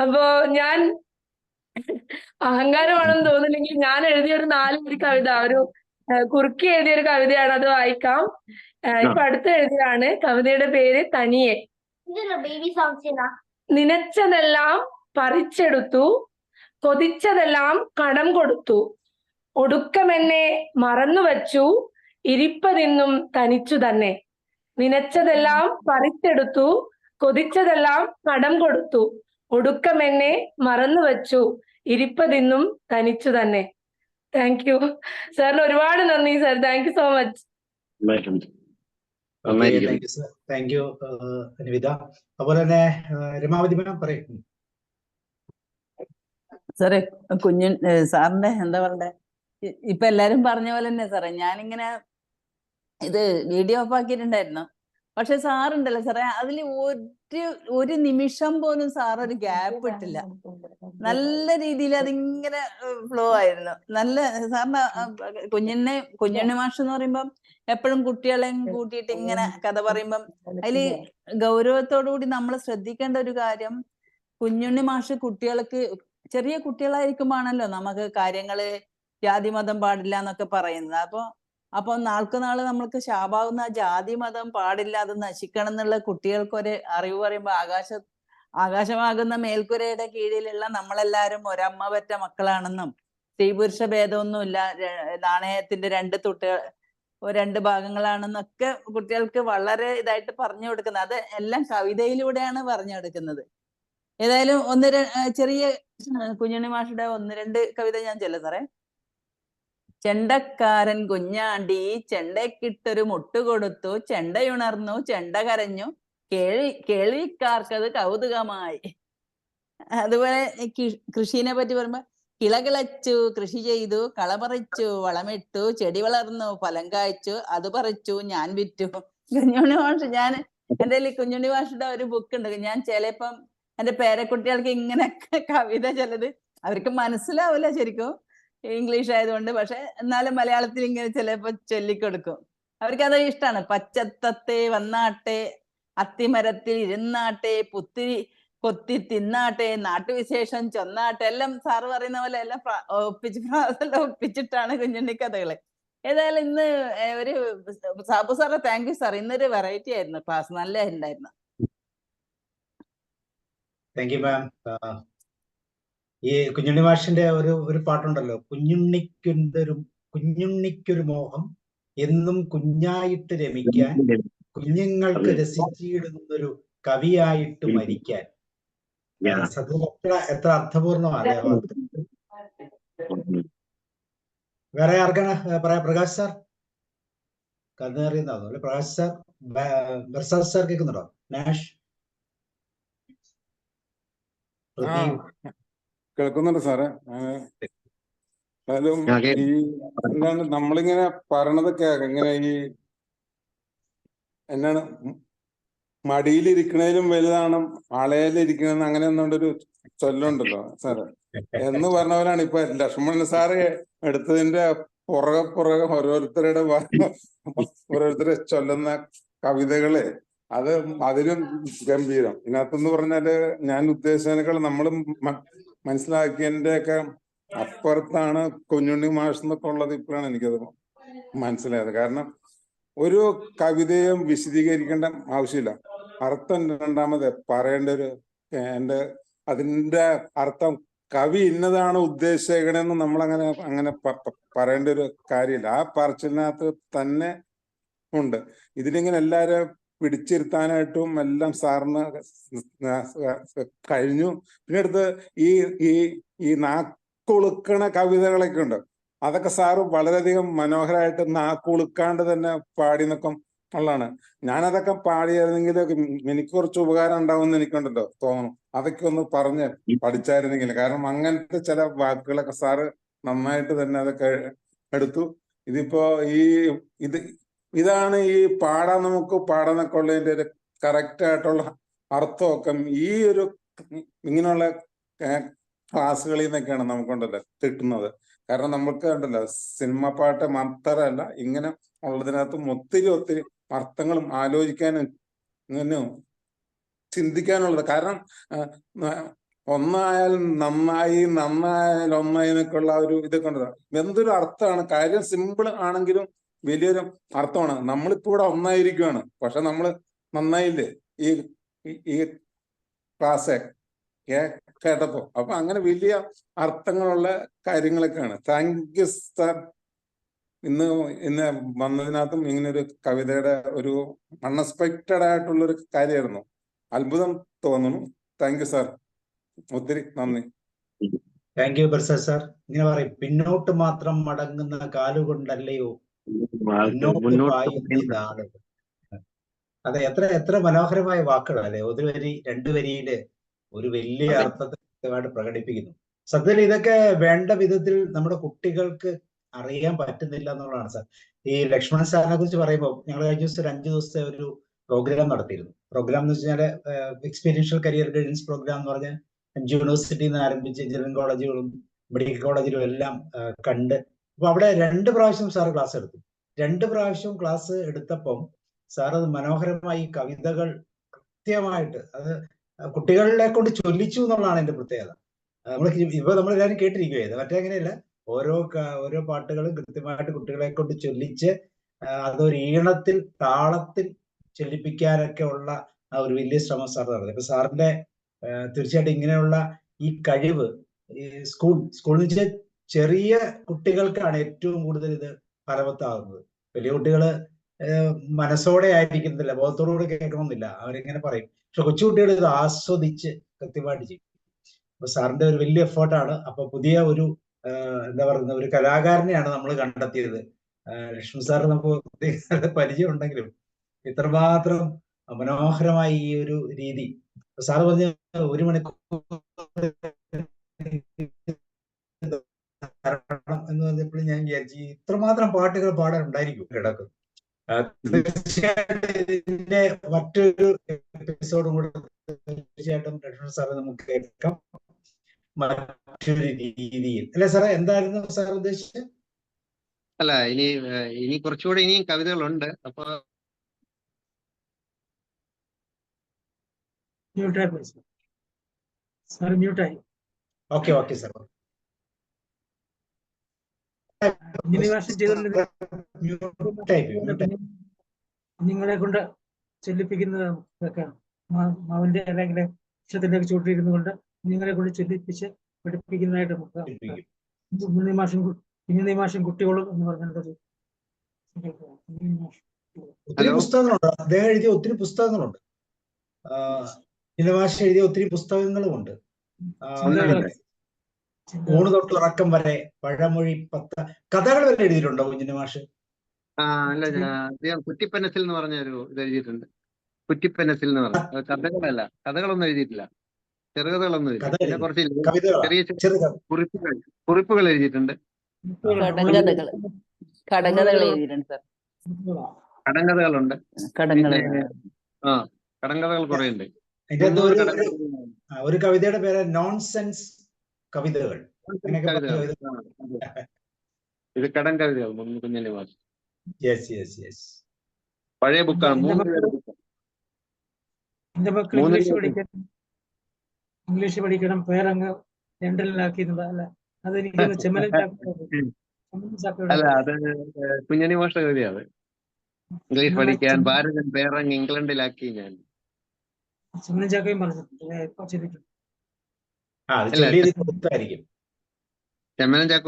അപ്പോ ഞാൻ അഹങ്കാരമാണെന്ന് തോന്നുന്നില്ലെങ്കിൽ ഞാൻ എഴുതിയൊരു 4 വരി കവിത, ഒരു കുറുക്കി എഴുതിയൊരു കവിതയാണ്, അത് വായിക്കാം. ഇപ്പൊ അടുത്ത് എഴുതിയാണ്. കവിതയുടെ പേര് തനിയെ. നിനച്ചതെല്ലാം പറിച്ചെടുത്തു കൊതിച്ചതെല്ലാം കടം കൊടുത്തു ഒടുക്കമെന്നെ മറന്നുവച്ചു ഇരിപ്പതിന്നും തനിച്ചു തന്നെ. നിനച്ചതെല്ലാം പറിച്ചെടുത്തു കൊതിച്ചതെല്ലാം കടം കൊടുത്തു ഒടുക്കമെന്നെ മറന്നുവച്ചു ഇരിപ്പതിന്നും തനിച്ചു തന്നെ. താങ്ക് യു സാറിന് ഒരുപാട് നന്ദി sir. Thank you so much. Thank you Nivitha. അതുപോലെ തന്നെ രമാവതി മാഡം പറയും. സാറേ, സാറിന്റെ എന്താ പറയണ്ടേ, ഇപ്പൊ എല്ലാരും പറഞ്ഞ പോലെ തന്നെ സാറേ, ഞാനിങ്ങനെ ഇത് വീഡിയോ ഓഫ് ആക്കിയിട്ടുണ്ടായിരുന്നു. പക്ഷെ സാറുണ്ടല്ലോ സാറേ, അതിൽ ഒരു നിമിഷം പോലും സാർ ഒരു ഗ്യാപ്പ് ഇട്ടില്ല. നല്ല രീതിയിൽ അതിങ്ങനെ ഫ്ലോ ആയിരുന്നു. നല്ല സാറിന് കുഞ്ഞുണ്ണി മാഷ് എന്ന് പറയുമ്പം എപ്പോഴും കുട്ടികളെയും കൂട്ടിയിട്ട് ഇങ്ങനെ കഥ പറയുമ്പം അതില് ഗൗരവത്തോടുകൂടി നമ്മൾ ശ്രദ്ധിക്കേണ്ട ഒരു കാര്യം, കുഞ്ഞുണ്ണി മാഷ് കുട്ടികൾക്ക്, ചെറിയ കുട്ടികളായിരിക്കുമ്പോഴാണല്ലോ നമുക്ക് കാര്യങ്ങള് ജാതി മതം പാടില്ല എന്നൊക്കെ പറയുന്നത്. അപ്പൊ നാൾക്ക് നാള് നമ്മൾക്ക് ശാപാവുന്ന ജാതി മതം പാടില്ല, അത് നശിക്കണം എന്നുള്ള കുട്ടികൾക്കൊരു അറിവ് പറയുമ്പോ ആകാശമാകുന്ന മേൽക്കുരയുടെ കീഴിലുള്ള നമ്മളെല്ലാരും ഒരമ്മ പറ്റ മക്കളാണെന്നും സ്ത്രീ പുരുഷ ഭേദമൊന്നുമില്ല, നാണയത്തിന്റെ രണ്ട് ഭാഗങ്ങളാണെന്നൊക്കെ കുട്ടികൾക്ക് വളരെ ഇതായിട്ട് പറഞ്ഞു കൊടുക്കുന്നത്. അത് എല്ലാം കവിതയിലൂടെയാണ് പറഞ്ഞു കൊടുക്കുന്നത്. ഏതായാലും ചെറിയ കുഞ്ഞുണ്ണി മാഷുടെ 1-2 കവിത ഞാൻ ചൊല്ലാം സാറേ. ചെണ്ടക്കാരൻ കുഞ്ഞാണ്ടി ചെണ്ടക്കിട്ടൊരു മുട്ടുകൊടുത്തു, ചെണ്ടയുണർന്നു ചെണ്ട കരഞ്ഞു കേൾവിക്കാർക്കത് കൗതുകമായി. അതുപോലെ കൃഷിനെ പറ്റി പറയുമ്പോ, കിളകിളച്ചു കൃഷി ചെയ്തു, കളപറിച്ചു വളമിട്ടു, ചെടി വളർന്നു ഫലം കായ്ച്ചു, അത് പറിച്ചു ഞാൻ വിറ്റു. കുഞ്ഞുണ്ണി മാഷ്, എന്റെ കുഞ്ഞുണ്ണി മാഷിന്റെ ഒരു ബുക്ക് ഉണ്ട്. ഞാൻ ചിലപ്പം എന്റെ പേരക്കുട്ടികൾക്ക് ഇങ്ങനെയൊക്കെ കവിത ചിലത് അവർക്ക് മനസ്സിലാവില്ല ശരിക്കും, ഇംഗ്ലീഷ് ആയതുകൊണ്ട്. പക്ഷെ എന്നാലും മലയാളത്തിൽ ഇങ്ങനെ ചിലപ്പോ ചൊല്ലിക്കൊടുക്കും. അവർക്കത് ഇഷ്ടമാണ്. പച്ചത്തത്തെ വന്നാട്ടെ, അത്തിമരത്തിൽ ഇരുന്നാട്ടെ, പുത്തിരി കൊത്തി തിന്നാട്ടെ, നാട്ടുവിശേഷം ചൊന്നാട്ടെ, എല്ലാം സാറ് പറയുന്ന പോലെ എല്ലാം ഒപ്പിച്ചിട്ടാണ് കുഞ്ഞുണ്ണി കഥകള്. ഏതായാലും ഇന്ന് ഒരു സാബു സാറെ താങ്ക് യു സാർ. ഇന്നൊരു വെറൈറ്റി ആയിരുന്നു ക്ലാസ്, നല്ല ഉണ്ടായിരുന്നു. Thank you ma'am. ഈ കുഞ്ഞുണ്ണി മാഷിന്റെ ഒരു പാട്ടുണ്ടല്ലോ, കുഞ്ഞുണ്ണിക്കൊരു മോഹം എന്നും കുഞ്ഞായിട്ട് രമിക്കാൻ, കുഞ്ഞുങ്ങൾക്ക് രസിച്ചിടുന്നൊരു കവിയായിട്ട് മരിക്കാൻ. സത്യത്തിൽ എത്ര അർത്ഥപൂർണ്ണമാണ്. വേറെ ആർക്കാണ് പറയാ? പ്രകാശ് സാർ കന്നറിയുന്നതാണോ? അല്ലെ പ്രകാശ് സാർ, ബർസാദ് സാർ കേൾക്കുന്നുണ്ടോ? നാഷ് കേൾക്കുന്നുണ്ട് സാറേ. എന്നാലും ഈ എന്താണ് നമ്മളിങ്ങനെ പറയണതൊക്കെ ഇങ്ങനെ ഈ എന്നാണ് മടിയിലിരിക്കണേലും വലുതാണ് ആളയിലിരിക്കണെന്ന് അങ്ങനെ ഒന്നുകൊണ്ടൊരു ചൊല്ലുണ്ടല്ലോ സാറ് എന്ന് പറഞ്ഞവരാണ് ഇപ്പൊ ലക്ഷ്മണൻ സാറ് എടുത്തതിന്റെ പുറകെ ഓരോരുത്തരെ ചൊല്ലുന്ന കവിതകള് അതിലും ഗംഭീരം. ഇതിനകത്തെന്ന് പറഞ്ഞാല് ഞാൻ ഉദ്ദേശിച്ചതിനേക്കാൾ നമ്മൾ മനസ്സിലാക്കിയതിന്റെ ഒക്കെ അപ്പുറത്താണ് കുഞ്ഞുണ്ണി മാഷ് എന്നൊക്കെ ഉള്ളത്. ഇപ്പോഴാണ് എനിക്കത് മനസ്സിലായത്. കാരണം ഒരു കവിതയും വിശദീകരിക്കേണ്ട ആവശ്യമില്ല, അർത്ഥം രണ്ടാമത് പറയേണ്ട അതിന്റെ അർത്ഥം കവി ഇന്നതാണ് ഉദ്ദേശിക്കണമെന്ന് നമ്മളങ്ങനെ പറയേണ്ട ഒരു കാര്യമില്ല. ആ പറച്ചിലിനകത്ത് തന്നെ ഉണ്ട്. ഇതിലിങ്ങനെ എല്ലാവരും പിടിച്ചിരുത്താനായിട്ടും എല്ലാം സാറിന് കഴിഞ്ഞു. പിന്നെ അടുത്ത് ഈ നാക്കുളുക്കണ കവിതകളൊക്കെ ഉണ്ട്. അതൊക്കെ സാറ് വളരെയധികം മനോഹരമായിട്ട് നാക്കുളുക്കാണ്ട് തന്നെ പാടി എന്നൊക്കെ ഉള്ളതാണ്. ഞാനതൊക്കെ പാടിയായിരുന്നെങ്കിൽ എനിക്ക് കുറച്ച് ഉപകാരം ഉണ്ടാവുമെന്ന് എനിക്കുണ്ടല്ലോ തോന്നുന്നു. അതൊക്കെ ഒന്ന് പറഞ്ഞ് പഠിച്ചായിരുന്നെങ്കിൽ, കാരണം അങ്ങനത്തെ ചില വാക്കുകളൊക്കെ സാറ് നന്നായിട്ട് തന്നെ അതൊക്കെ എടുത്തു. ഇതിപ്പോ ഇത് ഇതാണ് ഈ നമുക്ക് പാടാന്നൊക്കെ ഉള്ളതിന്റെ ഒരു കറക്റ്റ് ആയിട്ടുള്ള അർത്ഥമൊക്കെ ഈ ഒരു ഇങ്ങനെയുള്ള ക്ലാസ്സുകളിൽ നിന്നൊക്കെയാണ് നമുക്കുണ്ടല്ലോ കിട്ടുന്നത്. കാരണം നമുക്ക് ഉണ്ടല്ലോ സിനിമ പാട്ട് മാത്രമല്ല, ഇങ്ങനെ ഉള്ളതിനകത്തും ഒത്തിരി അർത്ഥങ്ങളും ആലോചിക്കാനും ഇങ്ങനെ ചിന്തിക്കാനുള്ളത്. കാരണം ഒന്നായാൽ നന്നായി, നന്നായാൽ ഒന്നായി എന്നൊക്കെയുള്ള ഒരു ഇതൊക്കെ ഉണ്ട്. എന്തൊരു അർത്ഥമാണ്. കാര്യം സിമ്പിൾ ആണെങ്കിലും വലിയൊരു അർത്ഥമാണ്. നമ്മളിപ്പോ ഇവിടെ ഒന്നായിരിക്കുവാണ്, പക്ഷെ നമ്മൾ നന്നായില്ലേ ഈ ക്ലാസ് കേട്ടപ്പോ. അപ്പൊ അങ്ങനെ വലിയ അർത്ഥങ്ങളുള്ള കാര്യങ്ങളൊക്കെയാണ്. Thank you sir. ഇന്ന് വന്നതിനകത്തും ഇങ്ങനെ ഒരു കവിതയുടെ ഒരു അൺഎക്സ്പെക്റ്റഡ് ആയിട്ടുള്ളൊരു കാര്യമായിരുന്നു. അത്ഭുതം തോന്നുന്നു. താങ്ക് യു സാർ, ഒത്തിരി നന്ദി. Thank you Bursa sir. ഇങ്ങനെ പറയും, പിന്നോട്ട് മാത്രം മടങ്ങുന്ന കാലുകൊണ്ടല്ലയോ മുന്നോട്ട് പായുന്ന നാളുകൾ. അതെ, എത്ര മനോഹരമായ വാക്കുകളല്ലേ. ഒരു വരി 2 വരിയില് ഒരു വലിയ അർത്ഥത്തെ വ്യക്തമായിട്ട് പ്രകടിപ്പിക്കുന്നു. സത്യത്തിൽ ഇതൊക്കെ വേണ്ട വിധത്തിൽ നമ്മുടെ കുട്ടികൾക്ക് അറിയാൻ പറ്റുന്നില്ല എന്നുള്ളതാണ് സാർ. ഈ ലക്ഷ്മണൻ സാറിനെ കുറിച്ച് പറയുമ്പോൾ ഞങ്ങൾ കഴിഞ്ഞ ദിവസം ഒരു 5 ദിവസത്തെ ഒരു പ്രോഗ്രാം നടത്തിയിരുന്നു. പ്രോഗ്രാം എന്ന് വെച്ചാൽ എക്സ്പീരിയൻഷ്യൽ കരിയർ ഗൈഡൻസ് പ്രോഗ്രാം എന്ന് പറഞ്ഞാൽ 5 യൂണിവേഴ്സിറ്റിയിൽ നിന്ന് ആരംഭിച്ച് എഞ്ചിനീയറിംഗ് കോളേജുകളും മെഡിക്കൽ കോളേജിലും എല്ലാം കണ്ട്. അപ്പൊ അവിടെ 2 പ്രാവശ്യം സാർ ക്ലാസ് എടുത്തു. 2 പ്രാവശ്യവും ക്ലാസ് എടുത്തപ്പം സാർ അത് മനോഹരമായി കവിതകൾ കൃത്യമായിട്ട് അത് കുട്ടികളെ കൊണ്ട് ചൊല്ലിച്ചു എന്നുള്ളതാണ് എന്റെ പ്രത്യേകത. നമ്മളെല്ലാവരും കേട്ടിരിക്കുകയായിരുന്നു. മറ്റേ അങ്ങനെയല്ല, ഓരോ പാട്ടുകളും കൃത്യമായിട്ട് കുട്ടികളെ കൊണ്ട് ചൊല്ലിച്ച് അതൊരു ഈണത്തിൽ താളത്തിൽ ചൊല്ലിപ്പിക്കാനൊക്കെ ഉള്ള ആ ഒരു വലിയ ശ്രമം സാർ നടത്തി. അപ്പൊ സാറിന്റെ തീർച്ചയായിട്ടും ഇങ്ങനെയുള്ള ഈ കഴിവ് സ്കൂളിൽ വെച്ചാൽ ചെറിയ കുട്ടികൾക്കാണ് ഏറ്റവും കൂടുതൽ ഇത് ഫലവത്താകുന്നത്. വലിയ കുട്ടികള് മനസ്സോടെ ആയിരിക്കുന്നില്ല, ബോധത്തോടുകൂടി കേൾക്കണമെന്നില്ല, അവരിങ്ങനെ പറയും. പക്ഷെ കൊച്ചുകുട്ടികൾ ഇത് ആസ്വദിച്ച് കൃത്യമായിട്ട് ചെയ്യും. അപ്പൊ സാറിന്റെ ഒരു വലിയ എഫേർട്ടാണ്. അപ്പൊ പുതിയ ഒരു എന്താ പറയുന്ന ഒരു കലാകാരനെയാണ് നമ്മൾ കണ്ടെത്തിയത്. ലക്ഷ്മൺ സാർ നമുക്ക് പരിചയം ഉണ്ടെങ്കിലും ഇത്രമാത്രം മനോഹരമായി ഈ ഒരു രീതി സാറ് പറഞ്ഞ 1 മണിക്കൂർ എന്ന് പറഞ്ഞപ്പോഴും ഞാൻ വിചാരിച്ചു ഇത്രമാത്രം പാട്ടുകൾ പാടാൻ ഉണ്ടായിരിക്കും കിടക്കും. തീർച്ചയായിട്ടും ഇതിന്റെ മറ്റൊരു എപ്പിസോഡും കൂടെ തീർച്ചയായിട്ടും ലക്ഷ്മൺ സാറ് നമുക്ക് കേൾക്കാം മറ്റൊരു രീതിയിൽ. അല്ലെ സാറേ, എന്തായിരുന്നു സാർ ഉദ്ദേശിച്ചത്? അല്ല, ഇനി കുറച്ചുകൂടെ ഇനിയും കവിതകളുണ്ട്. അപ്പൊ ഓക്കെ സാർ. നിങ്ങളെ കൊണ്ട് ചൊല്ലിപ്പിക്കുന്നത് അവന്റെ അല്ലെങ്കിൽ ഇഷ്ടത്തിന്റെ ചൂട്ടിരുന്നു കൊണ്ട് നിങ്ങളെ കൊണ്ട് ചൊല്ലിപ്പിച്ച് പഠിപ്പിക്കുന്നതായിട്ട് നമുക്ക് കുഞ്ഞുണ്ണി മാഷും കുട്ടികളും എന്ന് പറഞ്ഞത് ഒത്തിരി പുസ്തകങ്ങളുണ്ട്. അദ്ദേഹം എഴുതിയ ഒത്തിരി പുസ്തകങ്ങളുണ്ട്. മാഷ് എഴുതിയ ഒത്തിരി പുസ്തകങ്ങളുമുണ്ട്. ഊണ് തൊട്ട് ഉറക്കം വരെ, പഴമൊഴി, കഥകൾ വരെ എഴുതിയിട്ടുണ്ടോ കുഞ്ഞിന്റെ മാഷ്? അല്ല, അദ്ദേഹം കുറ്റിപ്പനസിൽ എന്ന് പറഞ്ഞ ഒരു ഇത് എഴുതിയിട്ടുണ്ട്. കുറ്റിപ്പനസിൽ എന്ന് പറഞ്ഞ കഥകളല്ല, കഥകളൊന്നും എഴുതിയിട്ടില്ല, ചെറുകഥകളൊന്നും എഴുതി. പിന്നെ കുറച്ച് ചെറിയ കുറിപ്പുകൾ എഴുതിയിട്ടുണ്ട്. കടങ്കഥകളുണ്ട്. കടങ്കഥകൾ കുറെ ഉണ്ട്. ഒരു കവിതയുടെ പേര് നോൺസെൻസ് കവിതകൾ. ഇത് കടം കവിതകൾ കുഞ്ഞുണ്ണി മാഷ്. പഴയ ബുക്കാണ്. 3 ഇംഗ്ലീഷ് പഠിക്കണം, പേരങ്ങ് ലണ്ടനിലാക്കിയതല്ല. അതെനിക്ക് അല്ല, അത് കുഞ്ഞുണ്ണി മാഷ കവിതയാണ്. ഇംഗ്ലീഷ് പഠിക്കാൻ ഭാരതൻ പേരങ്ങ് ഇംഗ്ലണ്ടിലാക്കി. ഞാൻ ചെമ്മനം ചാക്കോ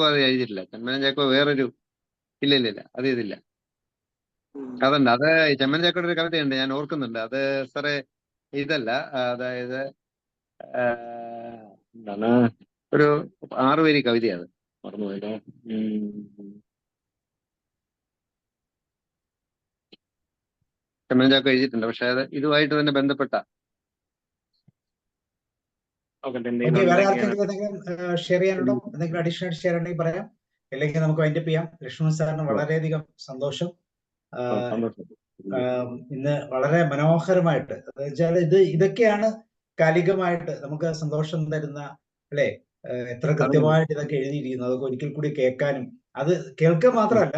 അത് എഴുതിയിട്ടില്ല. ചെമ്മനം ചാക്കോ വേറൊരു ഇല്ല അത് ഇതില്ല. അതുണ്ട്. അത് ചെമ്മനം ചാക്കോയുടെ ഒരു കവിതയുണ്ട്, ഞാൻ ഓർക്കുന്നുണ്ട്. അത് സാറേ ഇതല്ല, അതായത് എന്താണ്, ഒരു 6 വരി കവിതയാണ്. മറന്നുപോയല്ലോ. ചെമ്മനം ചാക്കോ എഴുതിയിട്ടുണ്ട്. പക്ഷെ അത് ഇതുമായിട്ട് തന്നെ ബന്ധപ്പെട്ട ഓക്കെ, വേറെ ആർക്കെങ്കിലും എന്തെങ്കിലും ഷെയർ ചെയ്യാനുണ്ടോ? എന്തെങ്കിലും അഡീഷണൽ ഷെയർ ഉണ്ടെങ്കിൽ പറയാം, അല്ലെങ്കിൽ നമുക്ക് വൈൻഡപ്പ് ചെയ്യാം. ലക്ഷ്മൺ സാറിന് വളരെയധികം സന്തോഷം. ഇന്ന് വളരെ മനോഹരമായിട്ട്, വെച്ചാൽ ഇതൊക്കെയാണ് കാലികമായിട്ട് നമുക്ക് സന്തോഷം തരുന്ന, അല്ലെ? എത്ര കൃത്യമായിട്ട് ഇതൊക്കെ എഴുതിയിരിക്കുന്നു. അതൊക്കെ ഒരിക്കൽ കൂടി കേൾക്കാനും, അത് കേൾക്കുക മാത്രമല്ല,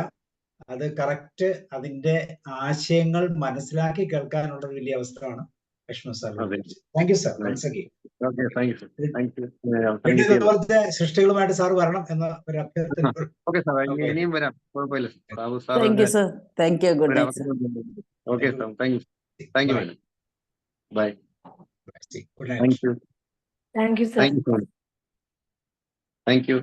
അത് കറക്റ്റ് അതിന്റെ ആശയങ്ങൾ മനസ്സിലാക്കി കേൾക്കാനുള്ള ഒരു വലിയ അവസരമാണ് Lakshman sir. Thank you sir, once again. ഇതുപോലത്തെ സൃഷ്ടികളുമായിട്ട് സാർ വരണം എന്ന ഒരു അഭ്യർത്ഥന. ഇനിയും വരാം, കുഴപ്പമില്ല. Thank you sir, thank you, good night sir. Okay sir, thank you madam. Bye. Good night. Thank you sir. Thank U.